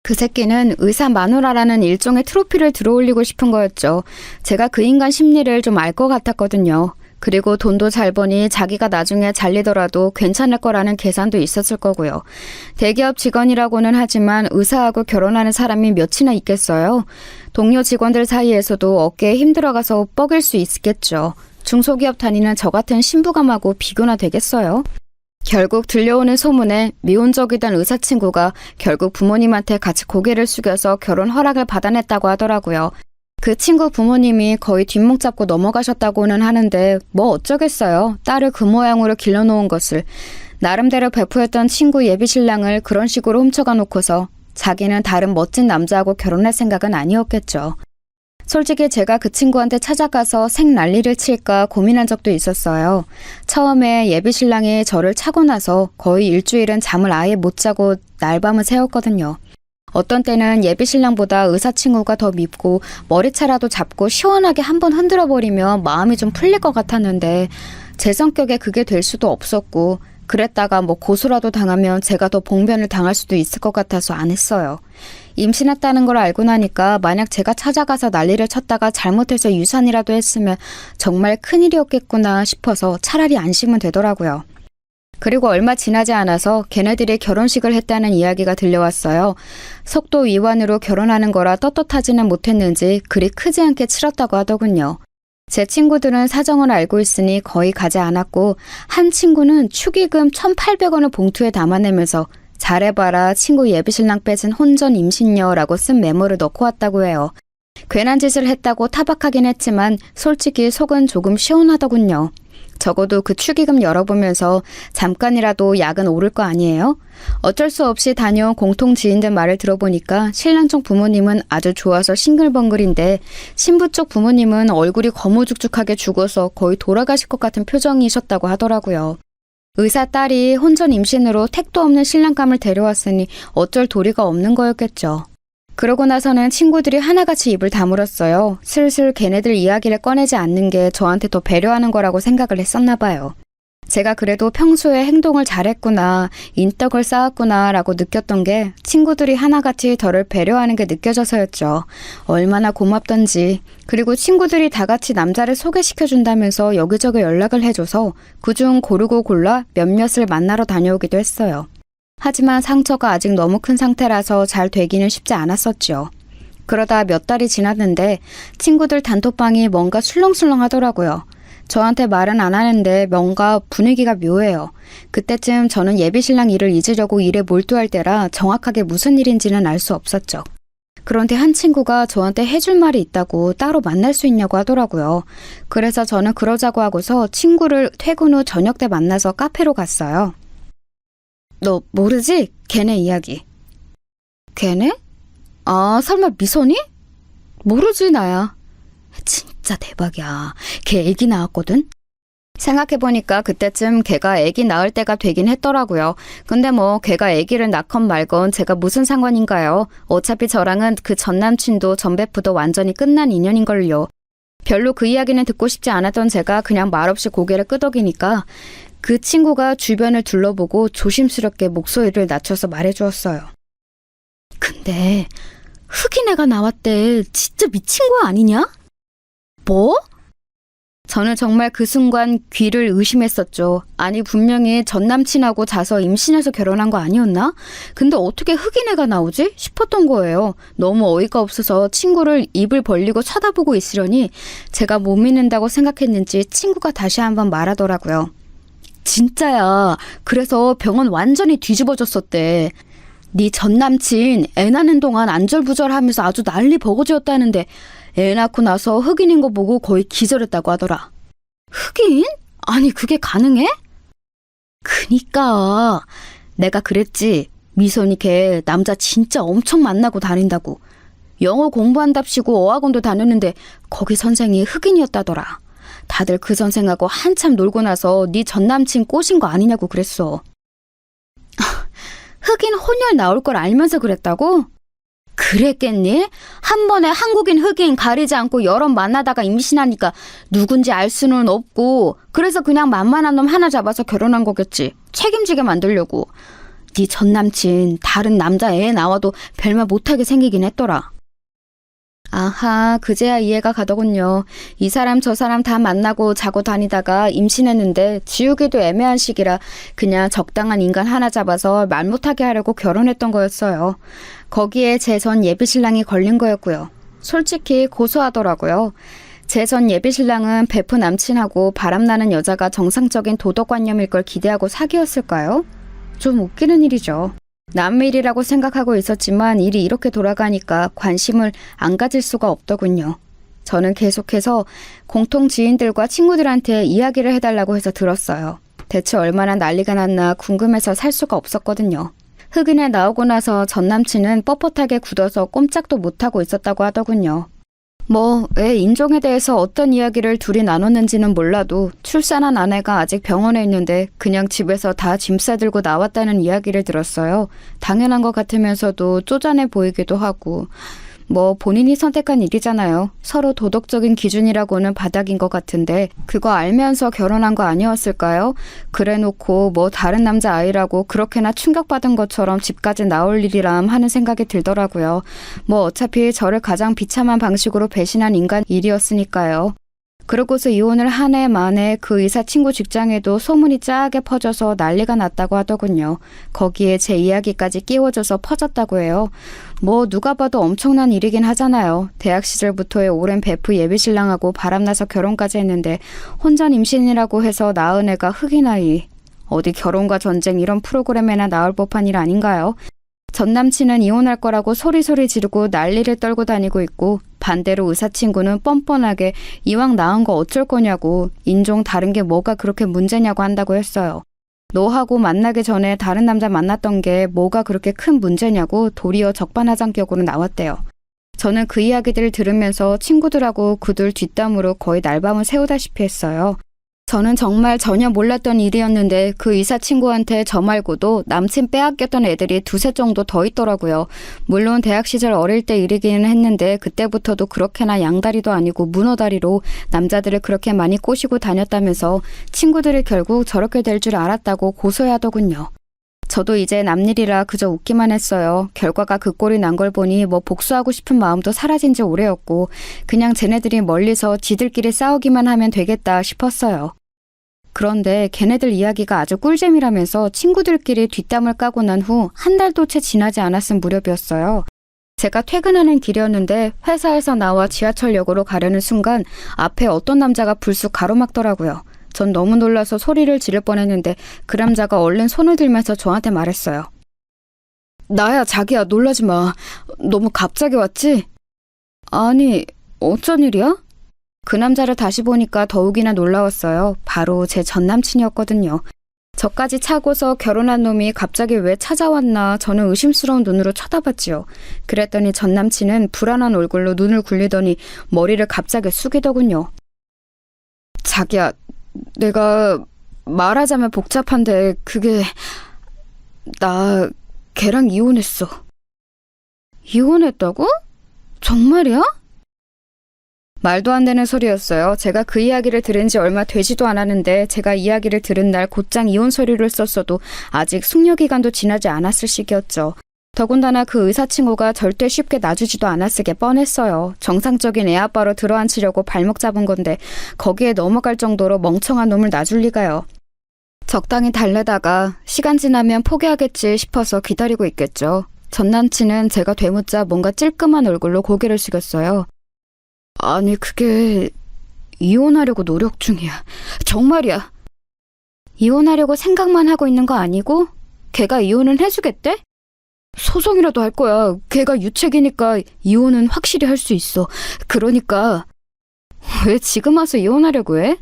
그 새끼는 의사 마누라라는 일종의 트로피를 들어올리고 싶은 거였죠. 제가 그 인간 심리를 좀 알 것 같았거든요. 그리고 돈도 잘 버니 자기가 나중에 잘리더라도 괜찮을 거라는 계산도 있었을 거고요. 대기업 직원이라고는 하지만 의사하고 결혼하는 사람이 몇이나 있겠어요? 동료 직원들 사이에서도 어깨에 힘들어가서 뻐길 수 있겠죠. 중소기업 다니는 저 같은 신부감하고 비교나 되겠어요? 결국 들려오는 소문에 미혼적이던 의사 친구가 결국 부모님한테 같이 고개를 숙여서 결혼 허락을 받아냈다고 하더라고요. 그 친구 부모님이 거의 뒷목 잡고 넘어가셨다고는 하는데 뭐 어쩌겠어요. 딸을 그 모양으로 길러놓은 것을. 나름대로 베프였던 친구 예비신랑을 그런 식으로 훔쳐가 놓고서 자기는 다른 멋진 남자하고 결혼할 생각은 아니었겠죠. 솔직히 제가 그 친구한테 찾아가서 생난리를 칠까 고민한 적도 있었어요. 처음에 예비신랑이 저를 차고 나서 거의 일주일은 잠을 아예 못 자고 날밤을 새웠거든요. 어떤 때는 예비신랑보다 의사친구가 더 밉고 머리채라도 잡고 시원하게 한번 흔들어버리면 마음이 좀 풀릴 것 같았는데 제 성격에 그게 될 수도 없었고 그랬다가 고소라도 당하면 제가 더 봉변을 당할 수도 있을 것 같아서 안 했어요. 임신했다는 걸 알고 나니까 만약 제가 찾아가서 난리를 쳤다가 잘못해서 유산이라도 했으면 정말 큰일이었겠구나 싶어서 차라리 안심은 되더라고요. 그리고 얼마 지나지 않아서 걔네들이 결혼식을 했다는 이야기가 들려왔어요. 속도 위반으로 결혼하는 거라 떳떳하지는 못했는지 그리 크지 않게 치렀다고 하더군요. 제 친구들은 사정을 알고 있으니 거의 가지 않았고 한 친구는 축의금 1,800원을 봉투에 담아내면서 잘해봐라 친구 예비신랑 뺏은 혼전 임신녀라고 쓴 메모를 넣고 왔다고 해요. 괜한 짓을 했다고 타박하긴 했지만 솔직히 속은 조금 시원하더군요. 적어도 그 축의금 열어보면서 잠깐이라도 약은 오를 거 아니에요? 어쩔 수 없이 다녀온 공통 지인들 말을 들어보니까 신랑 쪽 부모님은 아주 좋아서 싱글벙글인데 신부 쪽 부모님은 얼굴이 거무죽죽하게 죽어서 거의 돌아가실 것 같은 표정이셨다고 하더라고요. 의사 딸이 혼전 임신으로 택도 없는 신랑감을 데려왔으니 어쩔 도리가 없는 거였겠죠. 그러고 나서는 친구들이 하나같이 입을 다물었어요. 슬슬 걔네들 이야기를 꺼내지 않는 게 저한테 더 배려하는 거라고 생각을 했었나 봐요. 제가 그래도 평소에 행동을 잘했구나, 인덕을 쌓았구나 라고 느꼈던 게 친구들이 하나같이 저를 배려하는 게 느껴져서였죠. 얼마나 고맙던지. 그리고 친구들이 다 같이 남자를 소개시켜준다면서 여기저기 연락을 해줘서 그중 고르고 골라 몇몇을 만나러 다녀오기도 했어요. 하지만 상처가 아직 너무 큰 상태라서 잘 되기는 쉽지 않았었죠. 그러다 몇 달이 지났는데 친구들 단톡방이 뭔가 술렁술렁 하더라고요. 저한테 말은 안 하는데 뭔가 분위기가 묘해요. 그때쯤 저는 예비신랑 일을 잊으려고 일에 몰두할 때라 정확하게 무슨 일인지는 알 수 없었죠. 그런데 한 친구가 저한테 해줄 말이 있다고 따로 만날 수 있냐고 하더라고요. 그래서 저는 그러자고 하고서 친구를 퇴근 후 저녁 때 만나서 카페로 갔어요. 너 모르지? 걔네 이야기. 걔네? 아, 설마 미선이? 모르지, 나야. 진짜 대박이야. 걔 애기 낳았거든? 생각해보니까 그때쯤 걔가 애기 낳을 때가 되긴 했더라고요. 근데 걔가 애기를 낳건 말건 제가 무슨 상관인가요? 어차피 저랑은 그 전 남친도 전 베프도 완전히 끝난 인연인걸요. 별로 그 이야기는 듣고 싶지 않았던 제가 그냥 말없이 고개를 끄덕이니까 그 친구가 주변을 둘러보고 조심스럽게 목소리를 낮춰서 말해주었어요. 근데 흑인 애가 나왔대. 진짜 미친 거 아니냐? 뭐? 저는 정말 그 순간 귀를 의심했었죠. 아니 분명히 전 남친하고 자서 임신해서 결혼한 거 아니었나? 근데 어떻게 흑인 애가 나오지? 싶었던 거예요. 너무 어이가 없어서 친구를 입을 벌리고 쳐다보고 있으려니 제가 못 믿는다고 생각했는지 친구가 다시 한번 말하더라고요. 진짜야. 그래서 병원 완전히 뒤집어졌었대. 네 전남친 애 낳는 동안 안절부절하면서 아주 난리 버거지였다는데 애 낳고 나서 흑인인 거 보고 거의 기절했다고 하더라. 흑인? 아니 그게 가능해? 그니까 내가 그랬지. 미선이 걔 남자 진짜 엄청 만나고 다닌다고. 영어 공부한답시고 어학원도 다녔는데 거기 선생이 흑인이었다더라. 다들 그 선생하고 한참 놀고 나서 네 전남친 꼬신 거 아니냐고 그랬어. 흑인 혼혈 나올 걸 알면서 그랬다고? 그랬겠니? 한 번에 한국인 흑인 가리지 않고 여러 만나다가 임신하니까 누군지 알 수는 없고 그래서 그냥 만만한 놈 하나 잡아서 결혼한 거겠지. 책임지게 만들려고. 네 전남친 다른 남자 애 나와도 별말 못하게 생기긴 했더라. 아하, 그제야 이해가 가더군요. 이 사람 저 사람 다 만나고 자고 다니다가 임신했는데 지우기도 애매한 시기라 그냥 적당한 인간 하나 잡아서 말 못하게 하려고 결혼했던 거였어요. 거기에 제 전 예비신랑이 걸린 거였고요. 솔직히 고소하더라고요. 제 전 예비신랑은 베프 남친하고 바람나는 여자가 정상적인 도덕관념일 걸 기대하고 사귀었을까요? 좀 웃기는 일이죠. 남의 일이라고 생각하고 있었지만 일이 이렇게 돌아가니까 관심을 안 가질 수가 없더군요. 저는 계속해서 공통 지인들과 친구들한테 이야기를 해달라고 해서 들었어요. 대체 얼마나 난리가 났나 궁금해서 살 수가 없었거든요. 흑인에 나오고 나서 전 남친은 뻣뻣하게 굳어서 꼼짝도 못하고 있었다고 하더군요. 애 인종에 대해서 어떤 이야기를 둘이 나눴는지는 몰라도 출산한 아내가 아직 병원에 있는데 그냥 집에서 다 짐 싸들고 나왔다는 이야기를 들었어요. 당연한 것 같으면서도 쪼잔해 보이기도 하고. 본인이 선택한 일이잖아요. 서로 도덕적인 기준이라고는 바닥인 것 같은데 그거 알면서 결혼한 거 아니었을까요? 그래놓고 다른 남자 아이라고 그렇게나 충격받은 것처럼 집까지 나올 일이람 하는 생각이 들더라고요. 어차피 저를 가장 비참한 방식으로 배신한 인간 일이었으니까요. 그러고서 이혼을 한 해 만에 그 의사 친구 직장에도 소문이 짜게 퍼져서 난리가 났다고 하더군요. 거기에 제 이야기까지 끼워져서 퍼졌다고 해요. 누가 봐도 엄청난 일이긴 하잖아요. 대학 시절부터의 오랜 베프 예비신랑하고 바람나서 결혼까지 했는데 혼전 임신이라고 해서 낳은 애가 흑인 아이. 어디 결혼과 전쟁 이런 프로그램에나 나올 법한 일 아닌가요? 전 남친은 이혼할 거라고 소리소리 지르고 난리를 떨고 다니고 있고 반대로 의사 친구는 뻔뻔하게 이왕 낳은 거 어쩔 거냐고 인종 다른 게 뭐가 그렇게 문제냐고 한다고 했어요. 너하고 만나기 전에 다른 남자 만났던 게 뭐가 그렇게 큰 문제냐고 도리어 적반하장격으로 나왔대요. 저는 그 이야기들을 들으면서 친구들하고 그들 뒷담으로 거의 날밤을 새우다시피 했어요. 저는 정말 전혀 몰랐던 일이었는데 그 의사 친구한테 저 말고도 남친 빼앗겼던 애들이 두세 정도 더 있더라고요. 물론 대학 시절 어릴 때 일이기는 했는데 그때부터도 그렇게나 양다리도 아니고 문어다리로 남자들을 그렇게 많이 꼬시고 다녔다면서 친구들이 결국 저렇게 될 줄 알았다고 고소해하더군요. 저도 이제 남일이라 그저 웃기만 했어요. 결과가 그 꼴이 난 걸 보니 복수하고 싶은 마음도 사라진 지 오래였고 그냥 쟤네들이 멀리서 지들끼리 싸우기만 하면 되겠다 싶었어요. 그런데 걔네들 이야기가 아주 꿀잼이라면서 친구들끼리 뒷담을 까고 난 후 한 달도 채 지나지 않았을 무렵이었어요. 제가 퇴근하는 길이었는데 회사에서 나와 지하철역으로 가려는 순간 앞에 어떤 남자가 불쑥 가로막더라고요. 전 너무 놀라서 소리를 지를 뻔했는데 그 남자가 얼른 손을 들면서 저한테 말했어요. 나야 자기야 놀라지 마. 너무 갑자기 왔지? 아니 어쩐 일이야? 그 남자를 다시 보니까 더욱이나 놀라웠어요. 바로 제 전남친이었거든요. 저까지 차고서 결혼한 놈이 갑자기 왜 찾아왔나 저는 의심스러운 눈으로 쳐다봤지요. 그랬더니 전남친은 불안한 얼굴로 눈을 굴리더니 머리를 갑자기 숙이더군요. 자기야, 내가 말하자면 복잡한데 그게 나 걔랑 이혼했어. 이혼했다고? 정말이야? 말도 안 되는 소리였어요. 제가 그 이야기를 들은 지 얼마 되지도 않았는데 제가 이야기를 들은 날 곧장 이혼 서류를 썼어도 아직 숙려기간도 지나지 않았을 시기였죠. 더군다나 그 의사 친구가 절대 쉽게 놔주지도 않았을 게 뻔했어요. 정상적인 애아빠로 들어앉히려고 발목 잡은 건데 거기에 넘어갈 정도로 멍청한 놈을 놔줄 리가요. 적당히 달래다가 시간 지나면 포기하겠지 싶어서 기다리고 있겠죠. 전 남친은 제가 되묻자 뭔가 찔끔한 얼굴로 고개를 숙였어요. 아니 그게 이혼하려고 노력 중이야. 정말이야. 이혼하려고 생각만 하고 있는 거 아니고 걔가 이혼은 해주겠대? 소송이라도 할 거야. 걔가 유책이니까 이혼은 확실히 할 수 있어. 그러니까 왜 지금 와서 이혼하려고 해?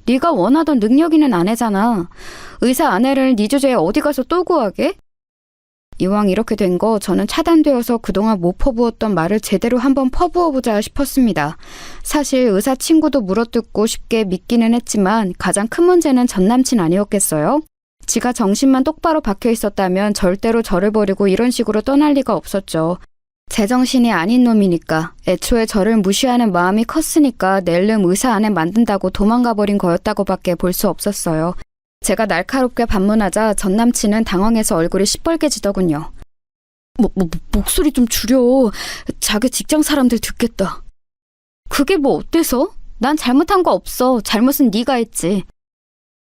네가 원하던 능력 있는 아내잖아. 의사 아내를 네 주제에 어디 가서 또 구하게? 이왕 이렇게 된 거 저는 차단되어서 그동안 못 퍼부었던 말을 제대로 한번 퍼부어보자 싶었습니다. 사실 의사 친구도 물어뜯고 쉽게 믿기는 했지만 가장 큰 문제는 전남친 아니었겠어요? 지가 정신만 똑바로 박혀 있었다면 절대로 저를 버리고 이런 식으로 떠날 리가 없었죠. 제정신이 아닌 놈이니까 애초에 저를 무시하는 마음이 컸으니까 낼름 의사 아내 만든다고 도망가 버린 거였다고밖에 볼 수 없었어요. 제가 날카롭게 반문하자 전 남친은 당황해서 얼굴이 시뻘개지더군요. 목소리 좀 줄여. 자기 직장 사람들 듣겠다. 그게 뭐 어때서? 난 잘못한 거 없어. 잘못은 네가 했지.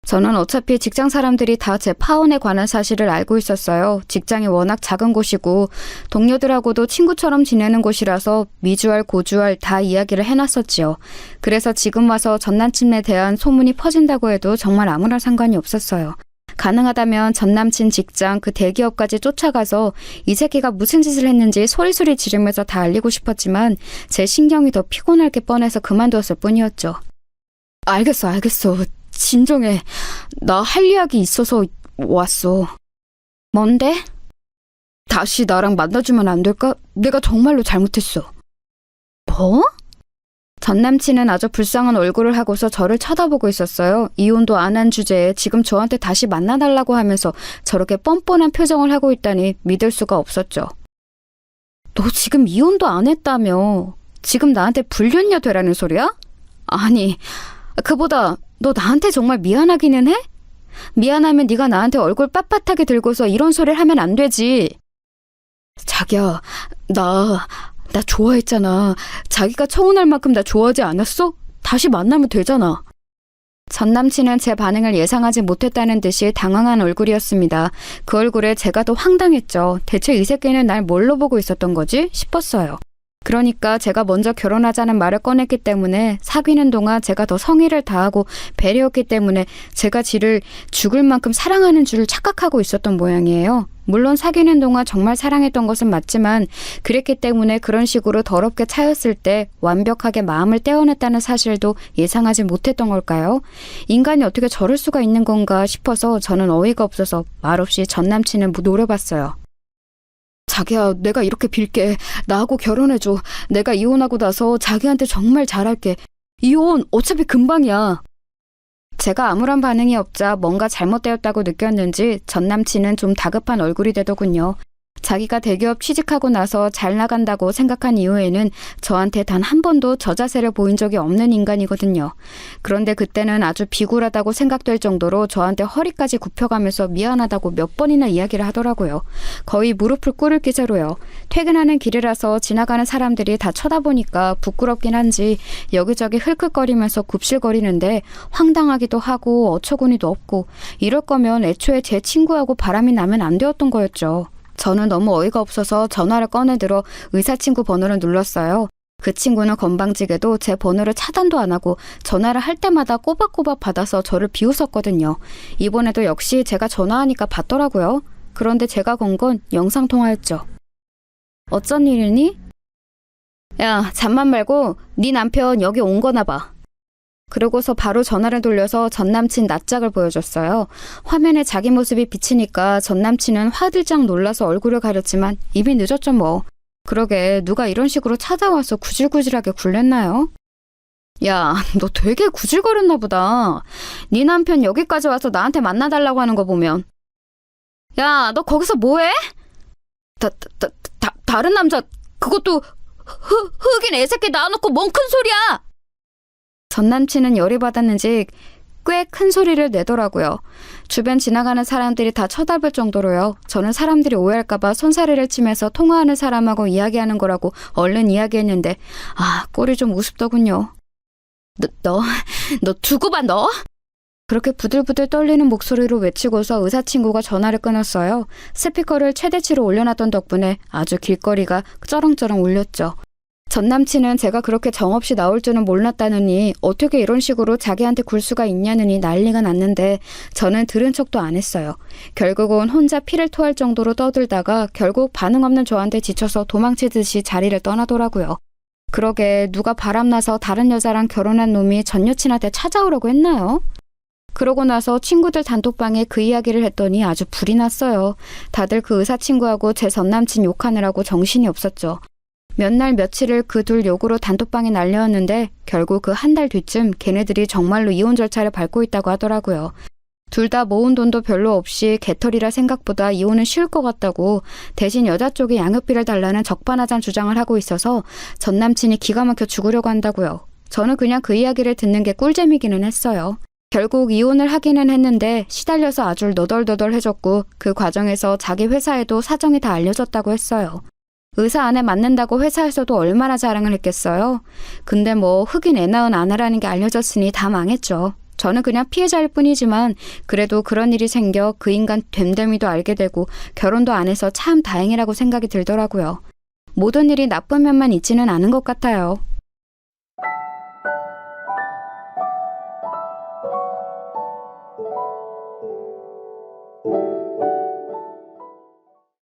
저는 어차피 직장 사람들이 다 제 파혼에 관한 사실을 알고 있었어요. 직장이 워낙 작은 곳이고 동료들하고도 친구처럼 지내는 곳이라서 미주알 고주알 다 이야기를 해놨었지요. 그래서 지금 와서 전 남친에 대한 소문이 퍼진다고 해도 정말 아무런 상관이 없었어요. 가능하다면 전 남친 직장 그 대기업까지 쫓아가서 이 새끼가 무슨 짓을 했는지 소리소리 지르면서 다 알리고 싶었지만 제 신경이 더 피곤할 게 뻔해서 그만두었을 뿐이었죠. 알겠어. 진정해. 나 할 이야기 있어서 왔어. 뭔데? 다시 나랑 만나주면 안 될까? 내가 정말로 잘못했어. 뭐? 전 남친은 아주 불쌍한 얼굴을 하고서 저를 쳐다보고 있었어요. 이혼도 안 한 주제에 지금 저한테 다시 만나달라고 하면서 저렇게 뻔뻔한 표정을 하고 있다니 믿을 수가 없었죠. 너 지금 이혼도 안 했다며. 지금 나한테 불륜녀 되라는 소리야? 아니, 그보다 너 나한테 정말 미안하기는 해? 미안하면 네가 나한테 얼굴 빳빳하게 들고서 이런 소리를 하면 안 되지. 자기야, 나 좋아했잖아. 자기가 청혼할 만큼 나 좋아하지 않았어? 다시 만나면 되잖아. 전 남친은 제 반응을 예상하지 못했다는 듯이 당황한 얼굴이었습니다. 그 얼굴에 제가 더 황당했죠. 대체 이 새끼는 날 뭘로 보고 있었던 거지? 싶었어요. 그러니까 제가 먼저 결혼하자는 말을 꺼냈기 때문에 사귀는 동안 제가 더 성의를 다하고 배려했기 때문에 제가 지를 죽을 만큼 사랑하는 줄 착각하고 있었던 모양이에요. 물론 사귀는 동안 정말 사랑했던 것은 맞지만 그랬기 때문에 그런 식으로 더럽게 차였을 때 완벽하게 마음을 떼어냈다는 사실도 예상하지 못했던 걸까요? 인간이 어떻게 저럴 수가 있는 건가 싶어서 저는 어이가 없어서 말없이 전 남친을 노려봤어요. 자기야, 내가 이렇게 빌게. 나하고 결혼해줘. 내가 이혼하고 나서 자기한테 정말 잘할게. 이혼 어차피 금방이야. 제가 아무런 반응이 없자 뭔가 잘못되었다고 느꼈는지 전 남친은 좀 다급한 얼굴이 되더군요. 자기가 대기업 취직하고 나서 잘 나간다고 생각한 이후에는 저한테 단 한 번도 저 자세를 보인 적이 없는 인간이거든요. 그런데 그때는 아주 비굴하다고 생각될 정도로 저한테 허리까지 굽혀가면서 미안하다고 몇 번이나 이야기를 하더라고요. 거의 무릎을 꿇을 기세로요. 퇴근하는 길이라서 지나가는 사람들이 다 쳐다보니까 부끄럽긴 한지 여기저기 흘끗거리면서 굽실거리는데 황당하기도 하고 어처구니도 없고 이럴 거면 애초에 제 친구하고 바람이 나면 안 되었던 거였죠. 저는 너무 어이가 없어서 전화를 꺼내들어 의사친구 번호를 눌렀어요. 그 친구는 건방지게도 제 번호를 차단도 안 하고 전화를 할 때마다 꼬박꼬박 받아서 저를 비웃었거든요. 이번에도 역시 제가 전화하니까 받더라고요. 그런데 제가 건 건 영상통화였죠. 어쩐 일이니? 야, 잠만 말고 네 남편 여기 온 거나 봐. 그러고서 바로 전화를 돌려서 전 남친 낯짝을 보여줬어요. 화면에 자기 모습이 비치니까 전 남친은 화들짝 놀라서 얼굴을 가렸지만 이미 늦었죠 뭐. 그러게 누가 이런 식으로 찾아와서 구질구질하게 굴렸나요? 야, 너 되게 구질거렸나 보다. 네 남편 여기까지 와서 나한테 만나달라고 하는 거 보면. 야, 너 거기서 뭐해? 다른 남자 그것도 흑인 애새끼 낳아놓고 뭔 큰 소리야. 전 남친은 열이 받았는지 꽤 큰 소리를 내더라고요. 주변 지나가는 사람들이 다 쳐다볼 정도로요. 저는 사람들이 오해할까봐 손사래를 치면서 통화하는 사람하고 이야기하는 거라고 얼른 이야기했는데 꼴이 좀 우습더군요. 너 두고 봐 너? 그렇게 부들부들 떨리는 목소리로 외치고서 의사친구가 전화를 끊었어요. 스피커를 최대치로 올려놨던 덕분에 아주 길거리가 쩌렁쩌렁 울렸죠. 전 남친은 제가 그렇게 정없이 나올 줄은 몰랐다느니 어떻게 이런 식으로 자기한테 굴 수가 있냐느니 난리가 났는데 저는 들은 척도 안 했어요. 결국은 혼자 피를 토할 정도로 떠들다가 결국 반응 없는 저한테 지쳐서 도망치듯이 자리를 떠나더라고요. 그러게 누가 바람나서 다른 여자랑 결혼한 놈이 전 여친한테 찾아오라고 했나요? 그러고 나서 친구들 단톡방에 그 이야기를 했더니 아주 불이 났어요. 다들 그 의사친구하고 제 전 남친 욕하느라고 정신이 없었죠. 몇 날 며칠을 그 둘 욕으로 단톡방에 날려왔는데 결국 그 한 달 뒤쯤 걔네들이 정말로 이혼 절차를 밟고 있다고 하더라고요. 둘 다 모은 돈도 별로 없이 개털이라 생각보다 이혼은 쉬울 것 같다고 대신 여자 쪽에 양육비를 달라는 적반하장 주장을 하고 있어서 전 남친이 기가 막혀 죽으려고 한다고요. 저는 그냥 그 이야기를 듣는 게 꿀잼이기는 했어요. 결국 이혼을 하기는 했는데 시달려서 아주 너덜너덜해졌고 그 과정에서 자기 회사에도 사정이 다 알려졌다고 했어요. 의사 안에 맞는다고 회사에서도 얼마나 자랑을 했겠어요. 근데 뭐 흑인 애 낳은 아내라는 게 알려졌으니 다 망했죠. 저는 그냥 피해자일 뿐이지만 그래도 그런 일이 생겨 그 인간 됨됨이도 알게 되고 결혼도 안 해서 참 다행이라고 생각이 들더라고요. 모든 일이 나쁜 면만 있지는 않은 것 같아요.